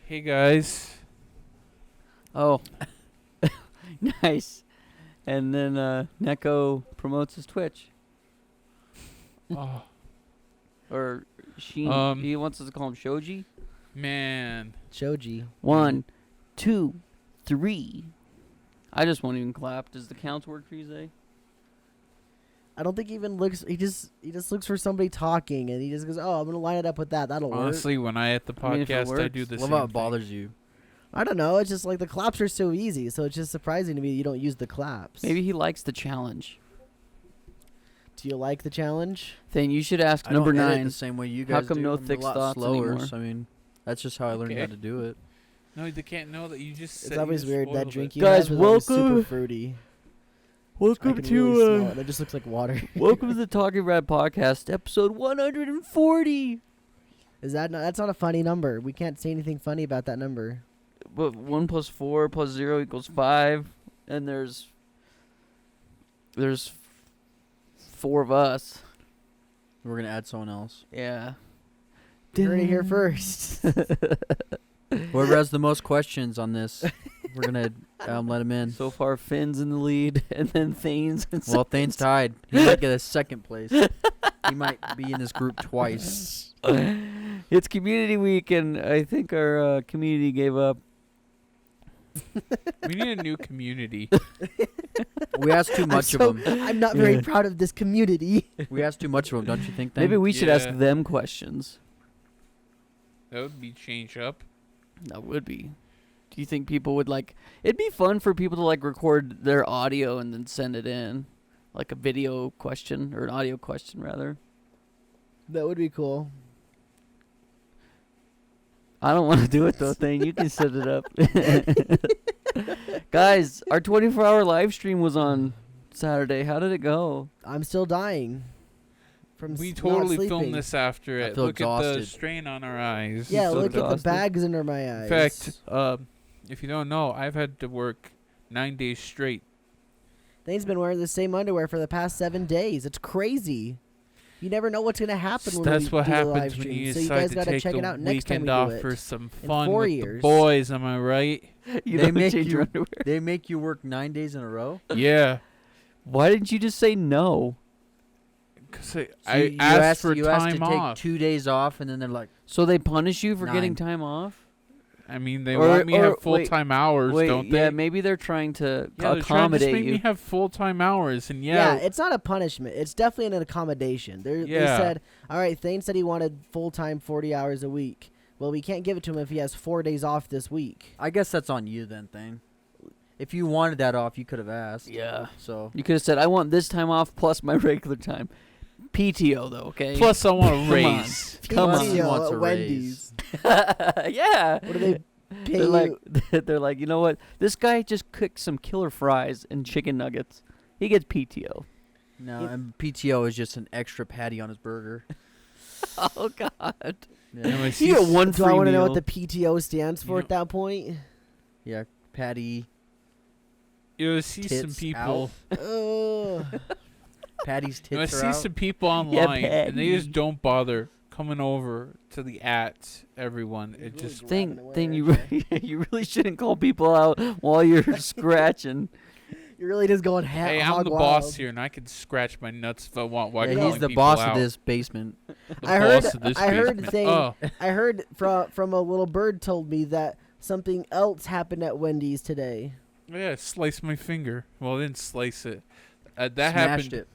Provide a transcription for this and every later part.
Hey guys. Oh, nice. And then Neko promotes his Twitch. Oh Or Sheen. He wants us to call him Shoji. man. Shoji. 1, 2, 3. I just won't even clap. Does the counts work for you, Zay? I don't think he even looks. He just looks for somebody talking, and he just goes, "Oh, I'm gonna line it up with that. That'll work." Honestly, when I at the I mean, if it podcast, I works. do the What same about thing. bothers you? I don't know. It's just like the claps are so easy, so it's just surprising to me you don't use the claps. Maybe he likes the challenge. Do you like the challenge? Then you should ask I number don't edit 9. the same way you How guys come do. no I'm thick a lot thoughts slower. anymore? So, I mean, that's just how I learned how Okay. to do it. No, they can't know that you just. It's said always you weird that spoiled drink it. you Guys, have is always welcome. super fruity. I Welcome can really smell it, and it just looks like water. welcome to the Talking Rad Podcast, episode 140. Is that not? That's not a funny number. We can't say anything funny about that number. But 1 + 4 + 0 = 5, and there's 4 of us. We're gonna add someone else. Yeah. You heard it here first. Whoever has the most questions on this, we're gonna let him in. So far, Finn's in the lead, and then Thane's in Well, Thane's tied. He might get a second place. He might be in this group twice. It's community week, and I think our community gave up. We need a new community. We asked too much of them. I'm not very Yeah. proud of this community. We asked too much of them, don't you think? Thane? Maybe we should ask Yeah. them questions. That would be change up. That would be. Do you think people would like? It'd be fun for people to like record their audio and then send it in, like a video question or an audio question rather. That would be cool. I don't want to do it though, Thane. You can set it up. Guys, our 24-hour live stream was on Saturday. How did it go? I'm still dying. From We not totally sleeping. filmed this after I it. feel Look at the exhausted. strain on our eyes. Yeah, so look at the exhausted. bags under my eyes. In fact, if you don't know, I've had to work 9 days straight. Thane's been wearing the same underwear for the past 7 days. It's crazy. You never know what's gonna happen when That's we what do the live happens when stream. you So you decide guys to gotta take check it the out next time we weekend do off it. for some In fun 4 with years. the boys. Am I right? You They don't make change your you- underwear. They make you work 9 days in a row. Yeah. Why didn't you just say no? Because So I you asked for you asked time to off. take 2 days off, and then they're like, So they punish you for getting 9. time off? I mean, they Or- want me to or- have full-time hours, Wait, don't they? yeah, maybe they're trying to Yeah, they're trying to just accommodate make you. me have full-time hours, and Yeah, yeah, it's not a punishment. It's definitely an accommodation. They Yeah. said, all right, Thane said he wanted full-time 40 hours a week. Well, we can't give it to him if he has 4 days off this week. I guess that's on you then, Thane. If you wanted that off, you could have asked. Yeah. So You could have said, I want this time off plus my regular time. PTO, though, okay? plus I want Come a on. raise. Come Plus on. he PTO wants at a Wendy's. Yeah. What do they pay They're like, you? they're like, you know what? This guy just cooked some killer fries and chicken nuggets. He gets PTO. no, It- and PTO is just an extra patty on his burger. Oh, God. Yeah, And I You see get one Do free I want to know meal. what the PTO stands for You at that point? yeah, patty, you see some tits people. Ugh. patty's You know, I tits are see out. some people online, and they just Patty. don't bother coming over to the @. Everyone, it just Thing, you you really shouldn't call people out while you're scratching. You're really just going hey, I'm hog the wild. boss here, and I can scratch my nuts if I want. While Yeah, calling he's the people boss out. of this basement. The I heard- boss of this I heard basement. thing- Oh, I heard from a little bird told me that something else happened at Wendy's today. yeah, slice my finger. Well, I didn't slice it. That Smashed happened. it.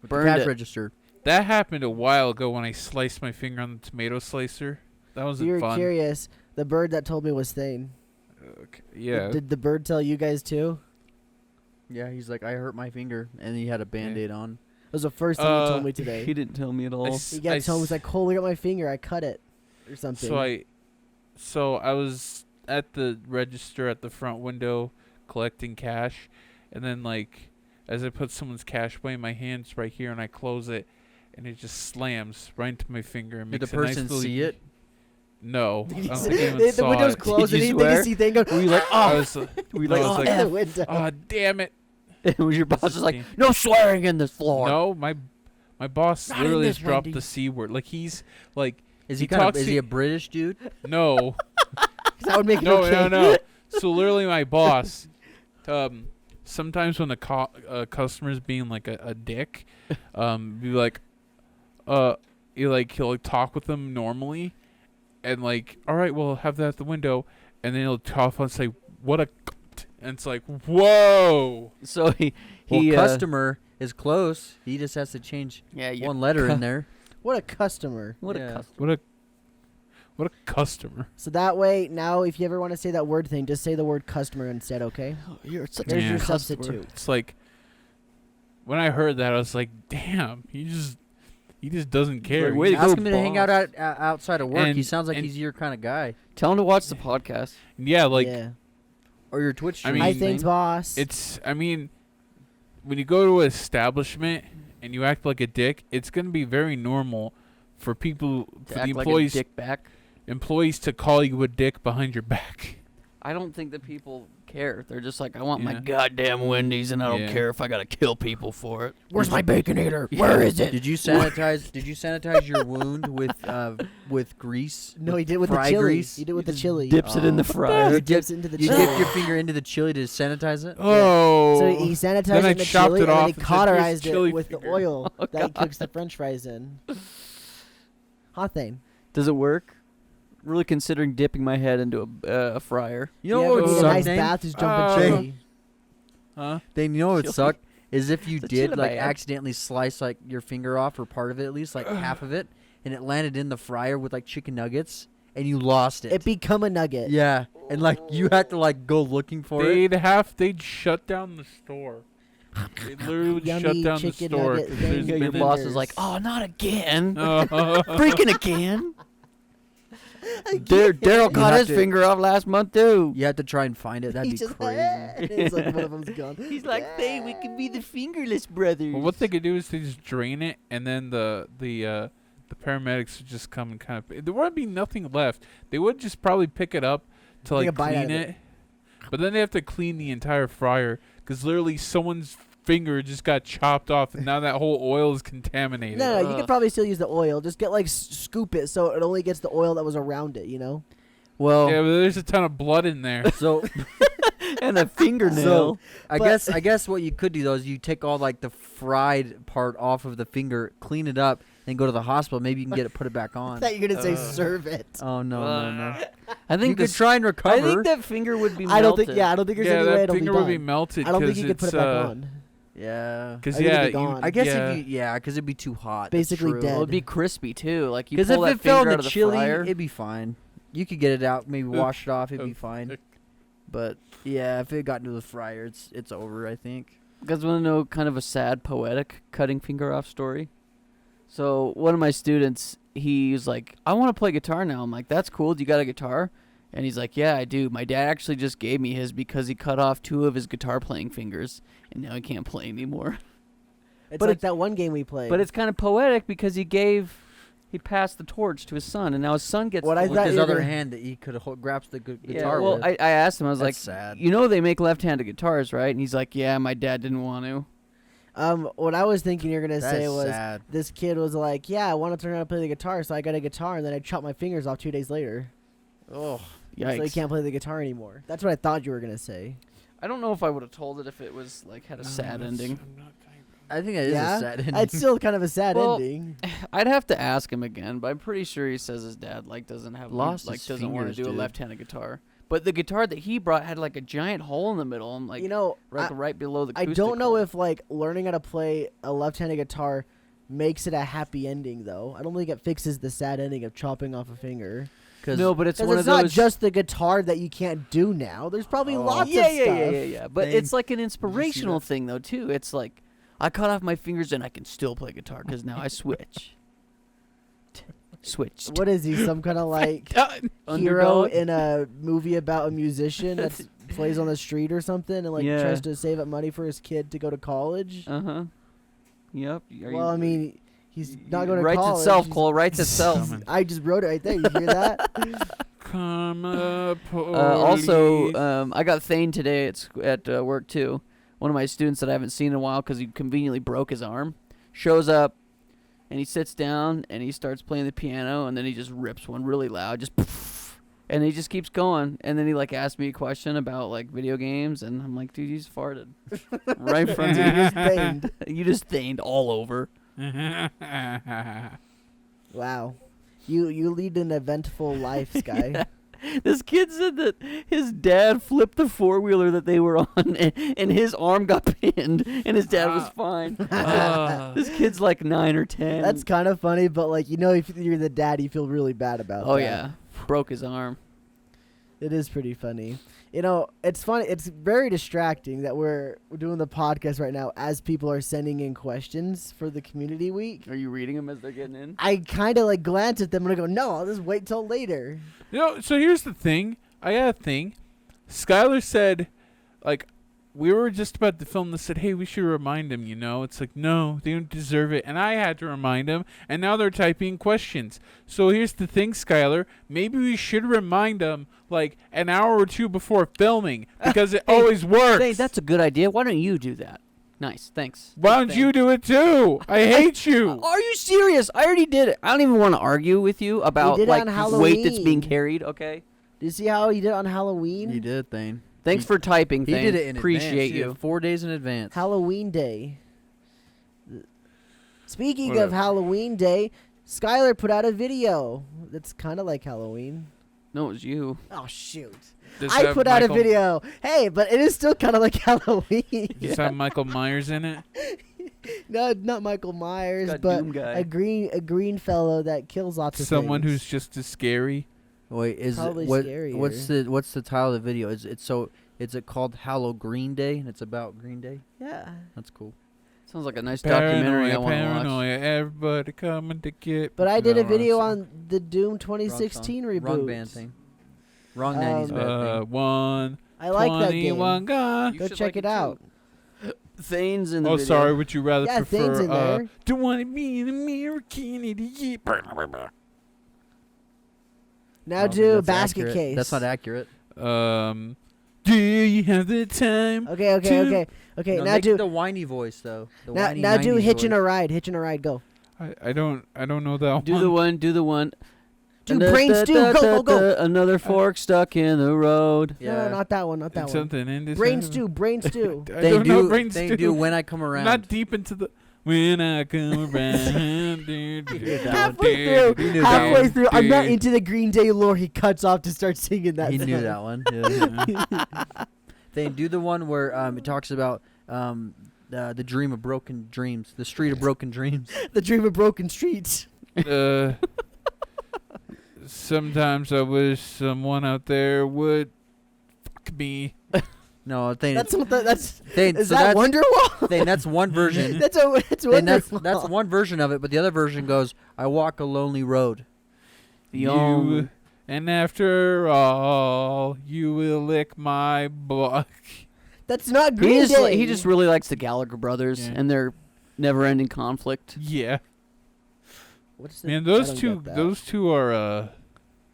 With Burned the cash it. register. That happened a while ago when I sliced my finger on the tomato slicer. That If wasn't you were fun. curious, the bird that told me was Thane. Okay, yeah. Did the bird tell you guys too? Yeah, he's like, I hurt my finger, and he had a band-aid on. It was the first thing he told me He today. didn't tell me at all. He got home, was like, "Oh, look at my finger, I cut it," or something. So I was at the register at the front window collecting cash, and then like as I put someone's cash away, my hand's right here, and I close it, and it just slams right into my finger and Did makes the a nice person little see it? No, I Did he don't see- think anyone the saw window's it. closed, Did and you he didn't swear? see Thane go. Were you like, I oh? was, Were you no, like, I was oh, like, the window. oh damn it! was your boss This just like, is no swearing in this floor? No, my boss Not in literally this just dropped the Wendy's. C word. Like he's like Is He he kind of? talks Is to- he a British dude? no. That would make it No, okay. no. So literally, my boss. Sometimes when the customer's being like a dick, be like, he'll like talk with them normally, and like, all right, well, have that at the window, and then he'll talk and say, what a, and it's like, whoa. So he Well, customer is close. He just has to change one letter in there. What a customer. What Yeah. a customer. What a customer. So that way, now if you ever want to say that word thing, just say the word customer instead, okay? You're such There's Yeah. your customer. substitute. It's like, when I heard that, I was like, damn, he just doesn't care. Way to Ask go, him to hang boss. out outside of work. He And- sounds like and- he's your kind of guy. Tell him to watch the podcast. Yeah, like, yeah. Or your Twitch I stream. mean- Hi, thing. thanks, boss. it's, I mean, when you go to an establishment and you act like a dick, it's going to be very normal for people, To for act the like a employees, dick back. employees to call you a dick behind your back. I don't think that people care. They're just like, I want my Yeah. goddamn Wendy's, and I don't Yeah. care if I gotta kill people for it. Where's my Baconator? Where is it? Did you sanitize your wound with grease? No, With he did it with the fry chili. grease? He did it with You the just chili. Dips it in the Oh. fryer. He dips it into the You chili. dip your finger into the chili to sanitize it? Oh. So he sanitized Then I it in the chopped chili it and then off he and said, "Here's cauterized chili it with finger." the oil Oh, that he cooks the french fries in. Hot thing. Does it work? Really considering dipping my head into a fryer. You know yeah, what we would need a suck, nice Dane? bath, just jump in Uh, chili. Huh? Dane, you know what would Chili. suck? Is if you It's a did chili like bag. accidentally slice like your finger off or part of it at least, like half of it, and it landed in the fryer with like chicken nuggets, and you lost it. It become a nugget. Yeah, and like you had to like go looking for it. They'd shut down the store. They literally would shut Yummy down the chicken store. nugget 'cause thing. there's Yeah, your been boss fingers. is like, oh, not again. Oh. Freaking again. Daryl cut have his to- finger off last month, too. You had to try and find it. That'd He be just- crazy. It's like one of them's gone. He's like, hey, we can be the fingerless brothers. Well, what they could do is they just drain it, and then the paramedics would just come and kind of. There would be nothing left. They would just probably pick it up to Take a like bite out clean of it, but then they have to clean the entire fryer because literally someone's finger just got chopped off, and now that whole oil is contaminated. No, you Ugh. could probably still use the oil. Just get like scoop it so it only gets the oil that was around it. You know. Well, Yeah, but there's a ton of blood in there. so And a fingernail. So I But- guess what you could do though is you take all like the fried part off of the finger, clean it up, and go to the hospital. Maybe you can get it, put it back I on. thought you were gonna say serve it. Oh no. I You think could this, try and recover. I think that finger would be I don't think. melted. Yeah, I don't think there's Yeah, any way that it'll be finger done. would be melted. I don't think 'cause you could put it's, it back on. yeah. Because I think it'd yeah, be gone. I guess yeah. if you because it'd be too hot. Basically That's dead. Well, it'd be crispy too. Like you Because pull if that it fell finger in out the of the chili, fryer. it'd be fine. You could get it out, maybe wash it off, it'd be Ugh. fine. Ugh. But yeah, if it got into the fryer, it's over. I think. You guys want to know kind of a sad, poetic cutting finger off story? So one of my students, he's like, I want to play guitar now. I'm like, that's cool. Do you got a guitar? And he's like, yeah, I do. My dad actually just gave me his because he cut off 2 of his guitar playing fingers, and now he can't play anymore. It's But like it's- that one game we played. But it's kind of poetic because he passed the torch to his son, and now his son gets. What I to With thought his you were other gonna- hand that he could grasp the yeah, guitar well, with. I asked him. I was That's like, sad. you know, they make left-handed guitars, right? And he's like, yeah, my dad didn't want to. What I was thinking you're gonna That say is was sad. this kid was like, yeah, I want to learn how to play the guitar, so I got a guitar, and then I chopped my fingers off 2 days later, Oh, Yikes. so he can't play the guitar anymore. That's what I thought you were gonna say. I don't know if I would have told it if it was like had a sad ending. I think that is Yeah? a sad ending. It's still kind of a sad Well, ending. I'd have to ask him again, but I'm pretty sure he says his dad like doesn't have Lost like his doesn't want to fingers, do a dude. left-handed guitar. But the guitar that he brought had like a giant hole in the middle, and like You know, right below the. I don't know hole. if like learning how to play a left-handed guitar makes it a happy ending though. I don't think it fixes the sad ending of chopping off a finger. No, but it's Because one it's of not those. just the guitar that you can't do now. There's probably Oh. lots yeah, of yeah, stuff. yeah. But Dang. it's like an that? inspirational thing though too. It's like I cut off my fingers and I can still play guitar because now I switch. Switched. What is he? Some kind of like hero Underdog? in a movie about a musician that plays on the street or something and like Yeah. tries to save up money for his kid to go to college? Uh-huh. Yep. Are Well, you- I mean, he's not it going to writes college. itself, He's- Cole. Writes itself. I just wrote it right there. You hear that? Come up, Also, I got Thane today at work too. One of my students that I haven't seen in a while because he conveniently broke his arm shows up, and he sits down and he starts playing the piano, and then he just rips one really loud, just poof, And he just keeps going, and then he like asked me a question about like video games, and I'm like, dude, you just farted right in front of You you. just thinged. You just stained all over. Wow. You lead an eventful life, Sky. Yeah. This kid said that his dad flipped the 4-wheeler that they were on, and his arm got pinned, and his dad was fine. This kid's like 9 or 10. That's kind of funny, but like if you're the dad, you feel really bad about that. Oh yeah, broke his arm. It is pretty funny. It's funny. It's very distracting that we're doing the podcast right now as people are sending in questions for the community week. Are you reading them as they're getting in? I kind of like glance at them and I go, no, I'll just wait till later. So here's the thing. I got a thing. Skylar said, like, we were just about to film this, said, hey, we should remind him, It's like, no, they don't deserve it. And I had to remind him, and now they're typing questions. So here's the thing, Skylar. Maybe we should remind them, like, an hour or two before filming, because it always works. Hey, that's a good idea. Why don't you do that? Nice, thanks. Why don't you do it, too? I hate you. Are you serious? I already did it. I don't even want to argue with you about, did it like, on weight that's being Halloween. carried, okay? Do you see how he did it on Halloween? He did, Thane. Thanks for typing, He Thane. did it in Appreciate advance. He you. did 4 days in advance. Halloween Day. Speaking Whatever. of Halloween Day, Skylar put out a video that's kind of like Halloween. No, it was you. Oh, shoot. Does I have put out a Michael- video. Hey, but it is still kind of like Halloween. Does it have Michael Myers in it? No, not Michael Myers, Got but Doom guy. a green fellow that kills lots of Someone things. who's just as scary. Wait, Probably what's scarier. the title of the video? Is it called Hallow Green Day and it's about Green Day? Yeah. That's cool. Sounds like a nice documentary I want to watch. Paranoia, everybody coming to get. But I did a No, video I'm on the Doom Wrong 2016 song. reboot. Wrong band thing. Wrong 90s band sorry. thing. One. I like that game. 21 gun. You Go should check like it out. Thane's in the Oh, video. sorry. Would you rather Yeah, Thane's prefer? in there. Don't want to be an American idiot. Now Oh, do that's basket accurate. case. That's not accurate. Do you have the time? Okay. No, Now make do the whiny voice though. The now, whiny now do 90s hitching voice. a ride. Hitching a ride. Go. I don't know that Do one. the one. Do brain stew. Go. Another fork stuck in the road. No, not that one. Not that It's one. something in this. Brain stew. Brain stew. I They don't know do. brain They stew. do when I come around. Not deep into the. When I come around. Halfway through, I'm not into the Green Day lore. He cuts off to start singing that. He song. knew that one. Yeah. They do the one where it talks about the dream of broken dreams, the street of broken dreams. The dream of broken streets. Sometimes I wish someone out there would fuck me. No, they, That's what. That's they, is so that that's, Wonderwall? that's one version. That's And Wonderwall. that's one version of it, but the other version goes, "I walk a lonely road." You, and after all, you will lick my butt. That's not Green Day. He just really likes the Gallagher brothers Yeah. and their never-ending conflict. Yeah, What's the, man, I those don't two, get that. those two are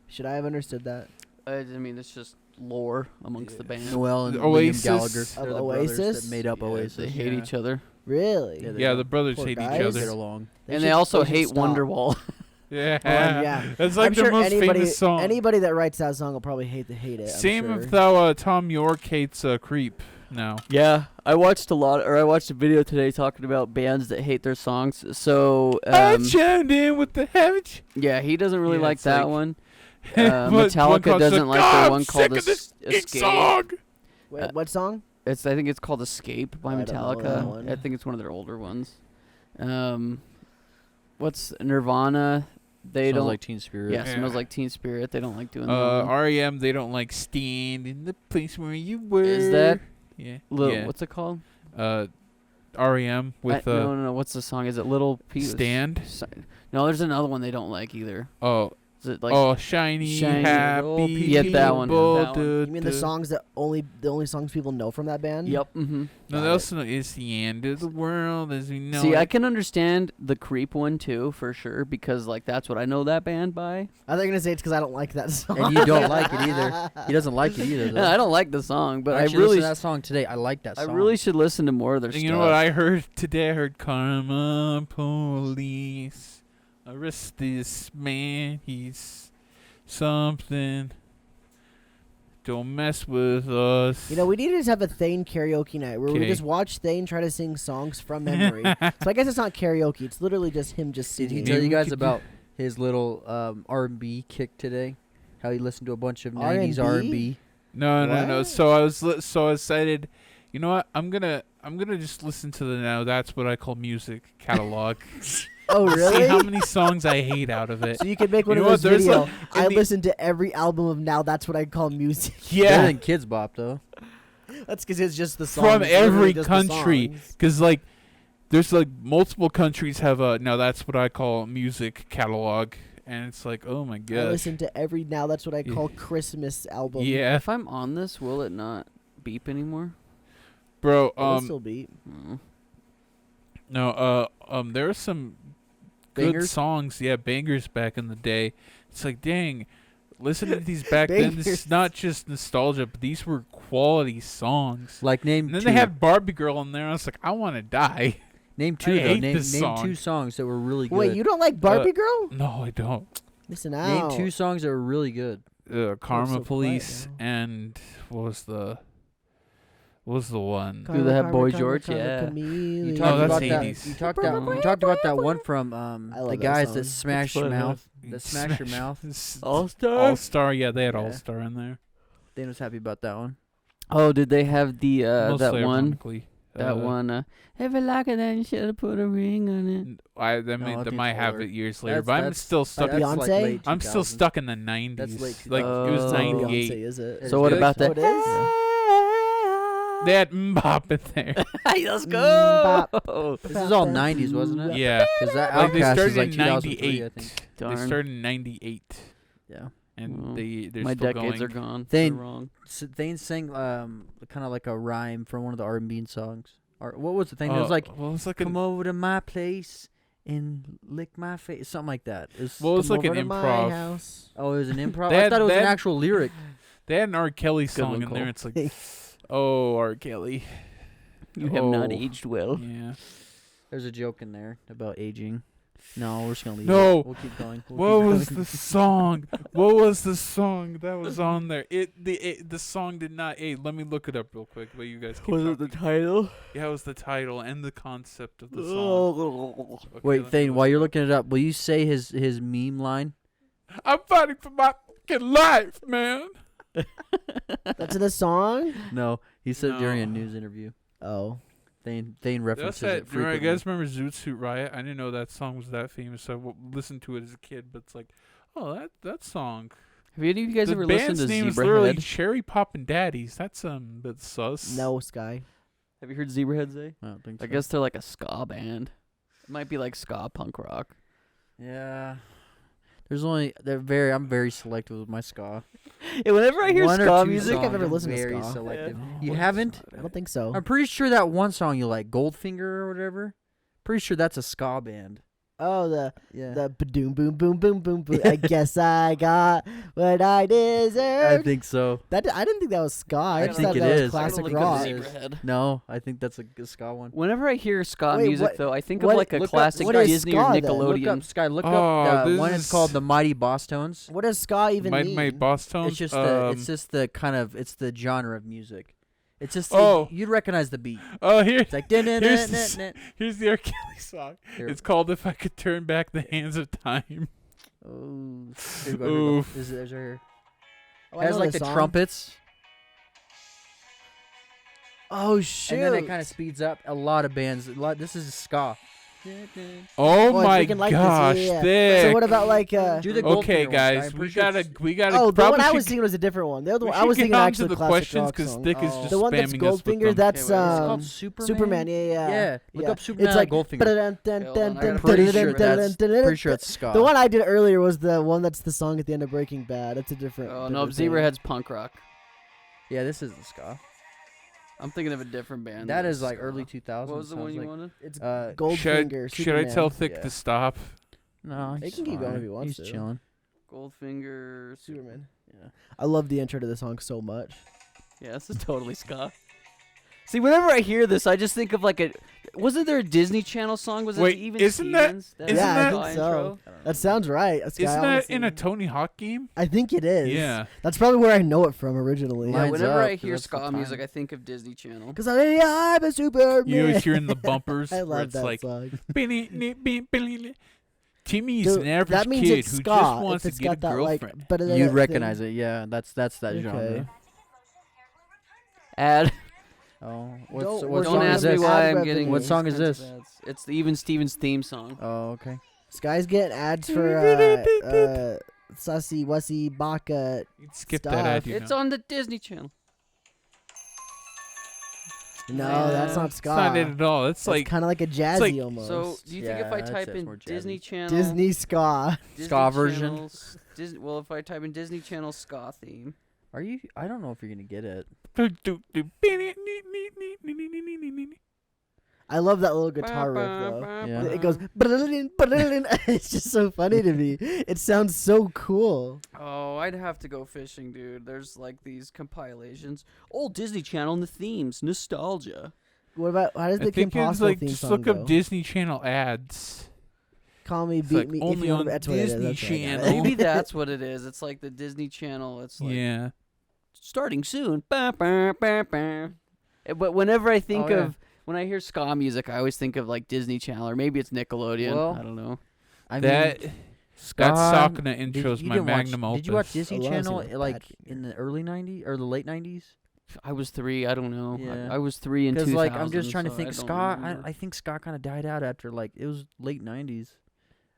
Should I have understood that? I mean, it's just lore amongst the band. Noel and Oasis. Liam Gallagher. Of They're the brothers Oasis? that made up Yeah, Oasis. They hate Yeah. each other. Really? Yeah, they yeah. don't. The brothers Poor hate guys. each Get other. along. And should- they also should hate stop. Wonderwall. Yeah, yeah. That's like I'm their sure most anybody, famous song. anybody that writes that song will probably hate it. I'm Same sure. with how Tom York hates Creep now. Yeah, I watched a video today talking about bands that hate their songs. So, I chimed in with the heavy. yeah, he doesn't really Yeah, like it's that like- one. But one Metallica called doesn't like "God, the one I'm called sick of this Escape. song. Wait, what song? I think it's called Escape by I don't know that Metallica. one. I think it's one of their older ones. What's Nirvana? They Smells don't like Teen Spirit. Yeah, Yeah. Smells Like Teen Spirit. They don't like doing that. one. REM, they don't like stand in the place where you were. Is that Yeah. Little, what's it called? REM with no. What's the song? Is it Little Peace? Stand. No, there's another one they don't like either. Oh, Is it like shiny, Shiny happy little people. Yeah, that one. people, That one. duh, You mean the duh. songs that the only songs people know from that band? Yep. Mm-hmm. No, Got they it. also know it's the end of the world as we know See, it. I can understand the Creep one too, for sure, because like that's what I know that band by. I thought you were gonna say it's because I don't like that song. And you don't like it either. He doesn't like it either. Though. I don't like the song, but Actually, I really, listened to that song today. I like that I song. really should listen to more of their And stuff. you know what I heard today? I heard Karma Police. Arrest this man. He's something. Don't mess with us. You know, we need to just have a Thane karaoke night where we Okay. just watch Thane try to sing songs from memory. So I guess it's not karaoke. It's literally just him just Did he singing. tell Maybe you we guys could about his little R&B kick today? How he listened to a bunch of 90s R&B? No. What? So I was so excited. You know what? I'm gonna just listen to the Now That's What I Call Music catalog. Oh, See really? how many songs I hate out of it. So you could make one You of know those what? There's video. like- I in the- listen to every album of Now That's What I Call Music. Better Yeah, than Kids Bop, though. That's because it's just the songs. from literally every just the country. songs. Because like, there's like multiple countries have a Now That's What I Call Music catalog, and it's like, oh my I gosh. listen to every Now That's What I Call Christmas album. Yeah, If I'm on this, will it not beep anymore? bro. It'll still beat. Mm. No. There are some good Bangers? songs. Yeah, bangers back in the day. It's like, dang. Listening to these back then, this is Bangers. not just nostalgia, but these were quality songs. Like, name And then two. they had Barbie Girl in there. I was like, I want to die. Name two, I though. hate Name this name song. 2 songs that were really good. Wait, you don't like Barbie Girl? No, I don't. Listen Name out. 2 songs that were really good. Karma so quiet Police now. and what was the one? Do they have Boy George? Yeah. You You talked that's about 80s. that. You talked about that one from I the love that guys song. that smash your fun, mouth. That smash your mouth. All Star. All Star, yeah, they had Yeah. All Star in there. Dane was happy about that one. Oh, did they have the Mostly that one? ironically. That one. If you like it, then you should have put a ring on it. I I mean, think they might it's have older. it years later, That's- but I'm that's still stuck. Like That's Beyonce? late I'm still 2000s. stuck in the 90s. That's late Like it was Oh. 98. Beyonce, is it? It So is what good. about Oh, that? it is? They had Mbop in there. Hey, let's go. This is all 90s, wasn't it? Yeah. Because that Like they Outkast started is like in 2003, 98. I think. They Darn. started in 98. Yeah. And Well, they're My still decades going. are gone. Thane- They're wrong. So Thane sang kind of like a rhyme from one of the R&B songs. Or what was the thing? It Oh, was like, well, it was like "Come over to my place and lick my face," something like that. It was, Well, it was Come like an over to my improv. house. oh, it was an improv. They I had- thought it was they an had- actual lyric. They had an R. Kelly Good song one, in there. Cole. It's like, oh, R. Kelly. You have not Oh. aged well. Yeah. There's a joke in there about aging. No, we're just gonna leave No. it. We'll keep going. What was the song? What was the song that was on there? The song did not. Hey, let me look it up real quick. But you guys keep talking. title? Yeah, it was the title and the concept of the song. Okay, Wait, let me Thane, look while it you're up. looking it up, will you say his meme line? I'm fighting for my fucking life, man. That's in the song? No, he said during a No. news interview. Oh. Thane That's references that. it frequently. You guys remember Zoot Suit Riot? I didn't know that song was that famous. So I listened to it as a kid, but it's like, oh, that song. Have any of you guys The ever listened band's to name is literally Zebrahead? Cherry Poppin' Daddies. That's bit sus. No, Sky. Have you heard Zebrahead, Zay? I don't think I so. guess they're like a ska band. It might be like ska punk rock. Yeah. I'm very selective with my ska. Yeah, whenever I hear One or ska two music, I've songs, ever I'm listened to very ska. selective. Yeah. You What haven't? I don't think so. I'm pretty sure that one song you like, Goldfinger or whatever. Pretty sure that's a ska band. Oh, Yeah. the ba-doom boom boom boom boom boom. I guess I got what I I deserve. think so. I didn't think that was ska. I just think thought it that is. was classic Look up rock. Zebrahead. No, I think that's a ska one. Whenever I hear ska Wait, music, what- though, I think what- of like a look up- classic what is Disney or ska then? Nickelodeon. Look up Sky. Look Oh, up this one. It's is- called the Mighty Boss Tones. What does ska even my mean? boss tones. It's just the kind of it's the genre of music. It's just Oh. you'd recognize the beat. Oh, here, It's like here's the R. Kelly song. Here. It's called "If I Could Turn Back the Hands of Time." Oh, here we go. Oof. There's right here. Oh, I It has know like this the song. trumpets, Oh shoot! and then it kind of speeds up. A lot of bands. This is ska. Oh I my freaking like this, gosh, yeah. thick. So what about like Do the Okay, Goldfinger one, guys, Sky. I'm we pretty sure gotta it's- we gotta. Oh, the probably one I should was g- thinking was a different one. The other we one I should was get thinking on actually to the classic questions rock because song. Dick is Oh. just The one that's spamming us with Goldfinger, them. that's Okay, wait, is it called Superman. Superman. Yeah. Yeah, look up Superman It's like Goldfinger. Pretty Pretty sure it's ska. The one I did earlier was the one that's the song at the end of Breaking Bad. It's a different. Oh no, different thing. Zebrahead's punk rock. Yeah, this isn't ska. I'm thinking of a different band. That that's is like ska. early 2000s. What was the one sounds you like. wanted? It's Uh, Goldfinger. Should I tell Superman. Thick Yeah. to stop? No, He he's can keep going fine. if he wants He's to. chilling. Goldfinger. Superman? Yeah. I love the intro to the song so much. Yeah, this is totally ska. See, whenever I hear this, I just think of like Wasn't there a Disney Channel song? Was Wait, it Even isn't that- Stevens? isn't Yeah, I that- think so. intro? That sounds right. That's Isn't that honestly- in a Tony Hawk game? I think it is. Yeah. That's probably where I know it from originally. Yeah, Lines whenever up, I 'cause hear that's the ska music, time. I think of Disney Channel. Because I'm a Superman. You always hear in the bumpers I where love it's that like, song. Timmy's Dude, an average that means kid it's who ska. just wants if to it's get a got that, girlfriend. Like, better than You'd that recognize thing. it. Yeah, that's that Okay. genre. Ad. Oh, Don't- what Don't song ask is me this? why Ad I'm getting. What song is expensive this? ads. It's the Even Stevens theme song. Oh, okay. Sky's getting ads for Sussy Wussy Baka. You'd skip stuff. that ad, you It's know. on the Disney Channel. No, Yeah. that's not It's ska. not it at all. It's like kind of like a jazzy like- almost. So, do you think if Yeah, I I'd type say it's in more jazzy. Disney Channel, Disney ska. Disney Ska version? Channels, well, if I type in Disney Channel ska theme, Are you? I don't know if you're gonna get it. I love that little guitar riff though. Yeah. It goes. It's just so funny to me. It sounds so cool. Oh, I'd have to go fishing, dude. There's like these compilations. Old Disney Channel and the themes, nostalgia. What about how does I the Kim think it's Possible like theme just song look go? up Disney Channel ads. Call me, It's beat like me. only if you want on that's what it is, Disney that's what I got. Channel. Maybe that's what it is. It's like the Disney Channel. It's like Yeah. starting soon. Ba, ba, ba, ba. But whenever I think Oh, yeah. of when I hear ska music, I always think of like Disney Channel or maybe it's Nickelodeon. Well, I don't know. I That mean, Scott Ska- Sakana intro's you my didn't magnum watch, opus. Did you watch Disney I love Channel seeing like Patrick in the early '90s or the late '90s? I was 3. I don't know. Yeah. I was 3 in 'Cause 2000. like I'm just trying to so think I don't ska. remember. I think ska kind of died out after like it was late '90s.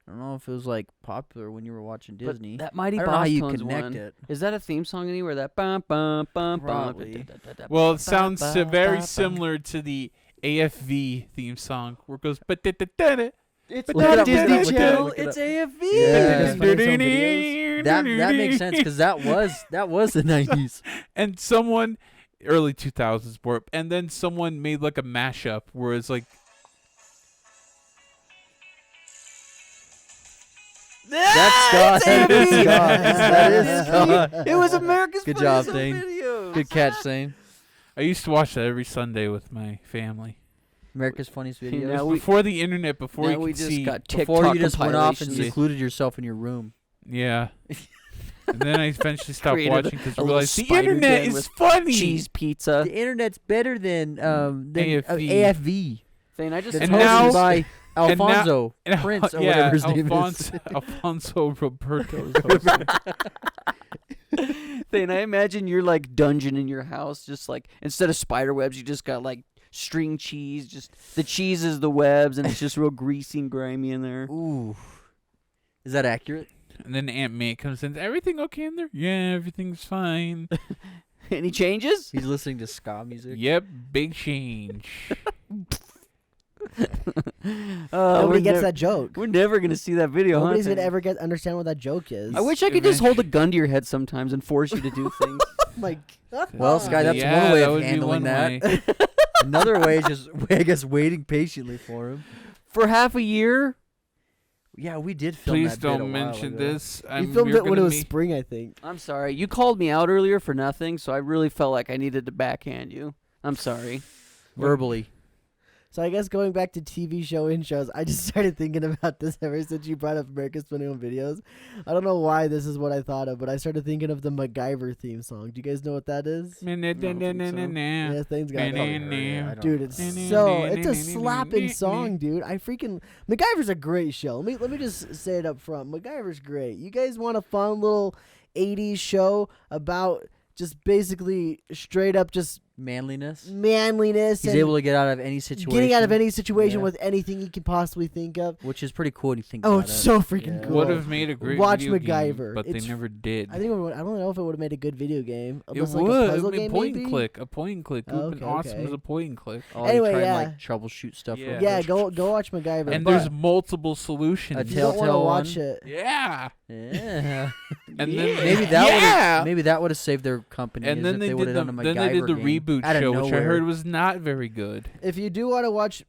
I don't know if it was like popular when you were watching But Disney. that Mighty I don't know how Boss you Tones connect one. it. Is that a theme song anywhere? That bum bum bum bum. Probably. Well, it sounds very similar to the AFV theme song where it goes. It's Look it not up, look it Disney up, look it up, Channel. look it It's up. AFV. Yeah. Funny song videos. That makes sense because that was the '90s. And someone, early 2000s warp, and then someone made like a mashup where it's like, That's ska. That is ska. That is ska. It was America's Good Funniest job, Home Thane. Videos. Good catch, Zane. I used to watch that every Sunday with my family. America's Funniest Now Videos. we- Before the internet, before now you we could just see. got TikTok Before you just went off and compilations. secluded yourself in your room. Yeah. And then I eventually stopped Created watching because a I little realized the spider internet den is with funny. cheese pizza. The internet's better than AFV. AFV. Thane, I just That's And told now- you- hosted by and now- Alfonso And Prince or yeah, whatever his name is. Alfonso Roberto. is hosting. Thane, I imagine you're like dungeon in your house, just like instead of spider webs, you just got like string cheese. Just the cheese is the webs, and it's just real greasy and grimy in there. Ooh. Is that accurate? And then Aunt May comes in. Everything okay in there? Yeah, everything's fine. Any changes? He's listening to ska music. Yep, big change. Nobody gets that joke. We're never gonna see that video. huh, Nobody's Thane? gonna ever understand what that joke is. I wish I could just hold a gun to your head sometimes and force you to do things. Like, Well, Sky, that's Yeah, one way that of would be handling one that. way. Another way is just, I guess, waiting patiently for him. For half a year, Yeah, we did film Please that bit a don't while mention ago. this. we filmed you're it when it gonna was be- spring, I think. I'm sorry. You called me out earlier for nothing, so I really felt like I needed to backhand you. I'm sorry. Verbally. So I guess going back to TV show intros, I just started thinking about this ever since you brought up America's Funny Home Videos. I don't know why this is what I thought of, but I started thinking of the MacGyver theme song. Do you guys know what that is? Yeah, things got it. Dude, it's a slapping song, dude. I freaking MacGyver's a great show. Let me just say it up front. MacGyver's great. You guys want a fun little 80s show about just basically straight up just Manliness. manliness He's and able to get out of any situation. getting out of any situation Yeah. with anything he can possibly think of. Which is pretty cool when you think Oh, about it's it. so freaking Yeah. cool. Would have made a great Watch video MacGyver. game, but they It's- never did. I think I don't know if it would have made a good video game. it Unless, would. like, a It puzzle would be game, point maybe? and click. A point and click. It would have been Okay, awesome okay. as a point and click. Oh, Anyway, you try yeah. and like troubleshoot stuff. Yeah. real Yeah, quick. go watch MacGyver. And but there's multiple solutions. if you don't want to Telltale watch one. it, Yeah. Yeah. And Yeah. then Maybe that would yeah. maybe that would have saved their company. And is then if they would did have the done a then they did the MacGyver game reboot out of show, which I nowhere. heard was not very good. if you don't want to watch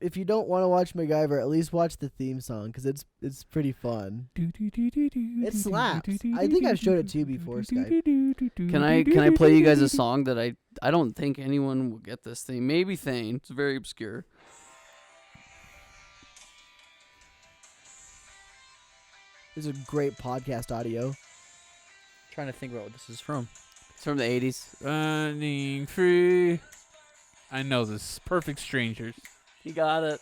MacGyver, at least watch the theme song because it's pretty fun. It slaps. I think I've showed it to you before, Skype. Can I play you guys a song that I don't think anyone will get this thing. Maybe Thane. It's very obscure. This is great podcast audio. Trying to think about what this is from. It's from the 80s. Running free. I know this. Perfect Strangers. You got it.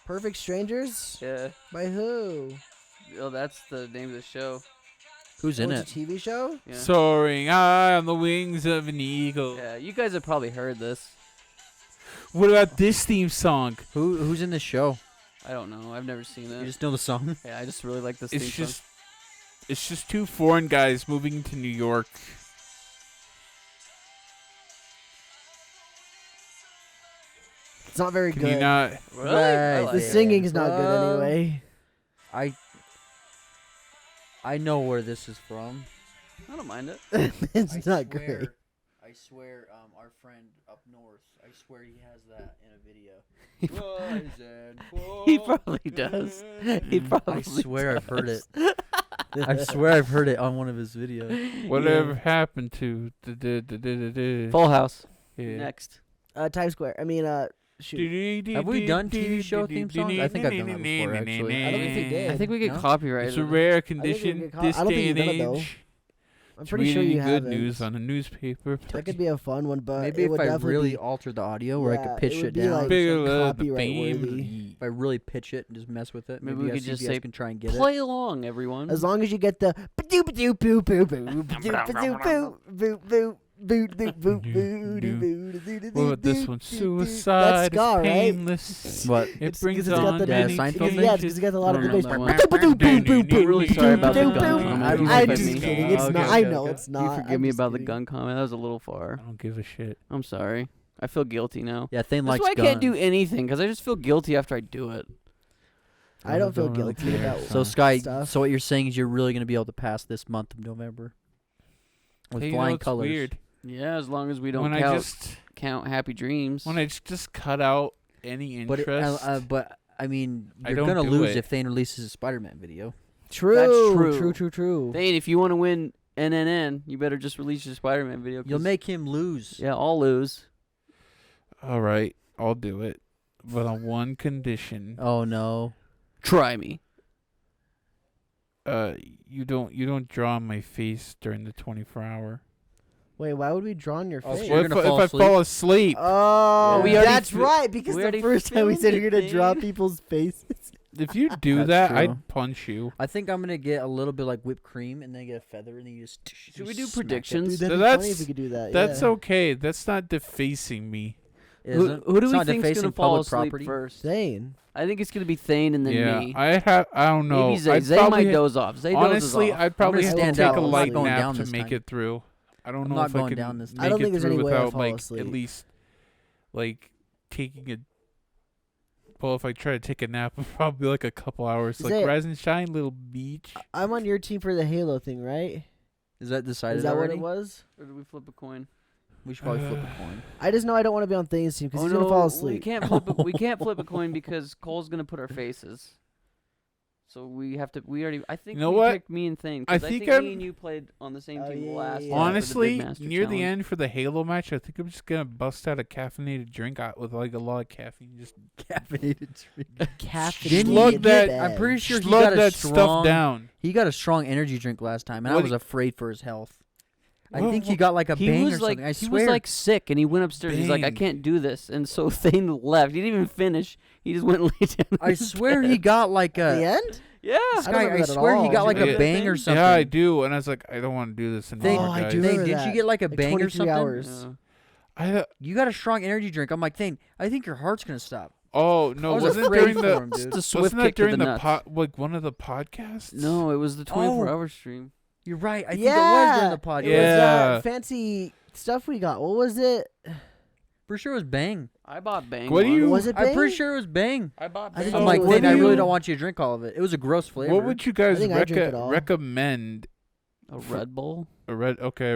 Perfect Strangers? Yeah. By who? Oh, that's the name of the show. Who's in It's it? a TV show? Yeah. Soaring high on the wings of an eagle. Yeah, you guys have probably heard this. What about this theme song? Who's in this show? I don't know. I've never seen You it. just know the song. Yeah, I just really like this It's theme just, song. it's just two foreign guys moving to New York. It's not very Can good. you not? Really? I Right. like The it. singing's not good anyway. I know where this is from. I don't mind it. It's not great. I swear, our friend up north, I swear he has that in a video. He probably does. He probably I swear I've heard it. does. I swear I've heard it on one of his videos. Whatever happened to the Full House. yeah. Next. Times Square. I mean, shoot. Have we done TV show theme songs? I think I've done that before, actually. I don't think we did. I think we get No? copyrighted. It's a rare we condition get this I don't day think and you've done it, though. age. I'm to pretty read sure any you good haven't. news on a newspaper. That could be a fun one, but Maybe it if would I definitely really be, altered the audio where I yeah, could pitch it would it be down. like- Bigger some than the copyright worthy. family. If I really pitch it and just mess with it, Maybe maybe we you could guys, just you guys say, can try and get Play along, everyone. as long as you get the ba-doo ba-doo boo boo boo boo ba-doo ba-doo boo boo boo boo doo boo boo doo boo doo doo What about this doo one? doo doo. Suicide That's ska, is right? painless. What? It It's brings 'cause it's got on the- many Seinfeld thing? Yeah, because it got a lot of I the don't bass. know part. that Ba-doo ba-doo boo boo I'm really boo sorry about the boo gun boo. comment. I'm Don't just fight me. kidding. It's Okay, not. I okay, know okay. it's not. You forgive I'm me just about the kidding. gun comment. That was a little I far. don't give a shit. I'm sorry. I feel guilty now. Yeah, Thane That's likes why I guns. can't do anything, because I just feel guilty after I do it. I don't feel really guilty care. about So Sky, stuff. so what you're saying is you're really going to be able to pass this month of November with Hey, you know flying what's colors. weird? Yeah, as long as we don't When I count, just count Happy Dreams. when I just cut out any But interest. but I mean, I you're don't gonna do lose it. if Thane releases a Spider-Man video. True. true. True. Thane, if you want to win NNN, you better just release your Spider-Man video. You'll 'cause- make him lose. Yeah, I'll lose. All right, I'll do it, but on one condition. Oh no. Try me. You don't draw on my face during the 24-hour. Wait, why would we draw on your Oh, face? so you're What gonna if fall I asleep? fall asleep? Oh, Yeah. We already that's fi- right. Because we the already first time we said filmed you're it, gonna draw Dave. people's faces. If you do That's that, true. I'd punch you. I think I'm gonna get a little bit like whipped cream and then get a feather and then you just. Should we do smack it. predictions? Dude, that'd So be funny that's- if we could do that. That's yeah. okay. That's not defacing me. Who Isn't- do it's we not think's defacing gonna fall public asleep property. first? Zane. I think it's gonna be Thane and then Yeah, me. I don't know. Maybe Zay. I'd Zay probably might doze off. Zay honestly, dozes off. I'd probably gonna have to stand take out. a I'm not light going nap down to this make time. it through. I don't I'm know not if I going can down this time. I don't make think it there's any through way I without fall like asleep. at least like taking a. Well, if I try to take a nap, it'll probably be like a couple hours. Like Zay- rise and shine, little beach. I'm on your team for the Halo thing, right? Is that decided Is that already? what it was? Or do we flip a coin? We should probably flip a coin. I just know I don't want to be on Thane's team because Oh he's no, gonna fall we asleep. can't flip. We can't flip a coin because Cole's gonna put our faces. So we have to. We already. I think You know we what? picked me and Thane. I 'cause think me I'm- and you played on the same Oh, team yeah, last. yeah, time for the Big Honestly, Master near the Challenge. end for the Halo match, I think I'm just gonna bust out a caffeinated drink out with like a lot of caffeine. Just Caffeinated drink. Caffeine. Slug in that- bed. I'm pretty sure he slug got a that strong. stuff down. He got a strong energy drink last time, and I What was he- afraid for his health. I What- think he got like a He bang was or like something. I he swear. was like sick, and he went upstairs. He's like, I Bang. can't do this, and so Thane left. He didn't even finish. He just went and laid down. I swear he got like At the a. end? Yeah. I don't remember I that at swear he all. got like Did you a do bang or that? something. Yeah, I do. And I was like, I don't want to do this anymore, Oh, I guys. do Thane, remember did that. you get like a Like bang or 23 something? hours. Yeah. You got a strong energy drink. I'm like, Thane, I think your heart's gonna stop. Oh I no, was wasn't it afraid during for the him, dude. Just a swift wasn't that kick to during the the nuts. like one of the podcasts? No, it was the 24-hour stream. You're right. I think yeah. it was during the podcast. It was Yeah. that fancy stuff we got. What was it? For sure it was bang. I bought Bang. What do you- Was it I'm pretty Bang? sure it was bang. I bought I Bang. think I'm it like, was Thane, I bang. really don't want you to drink all of it. It was a gross flavor. What would you guys think I drink it all. recommend? a Red Bull. A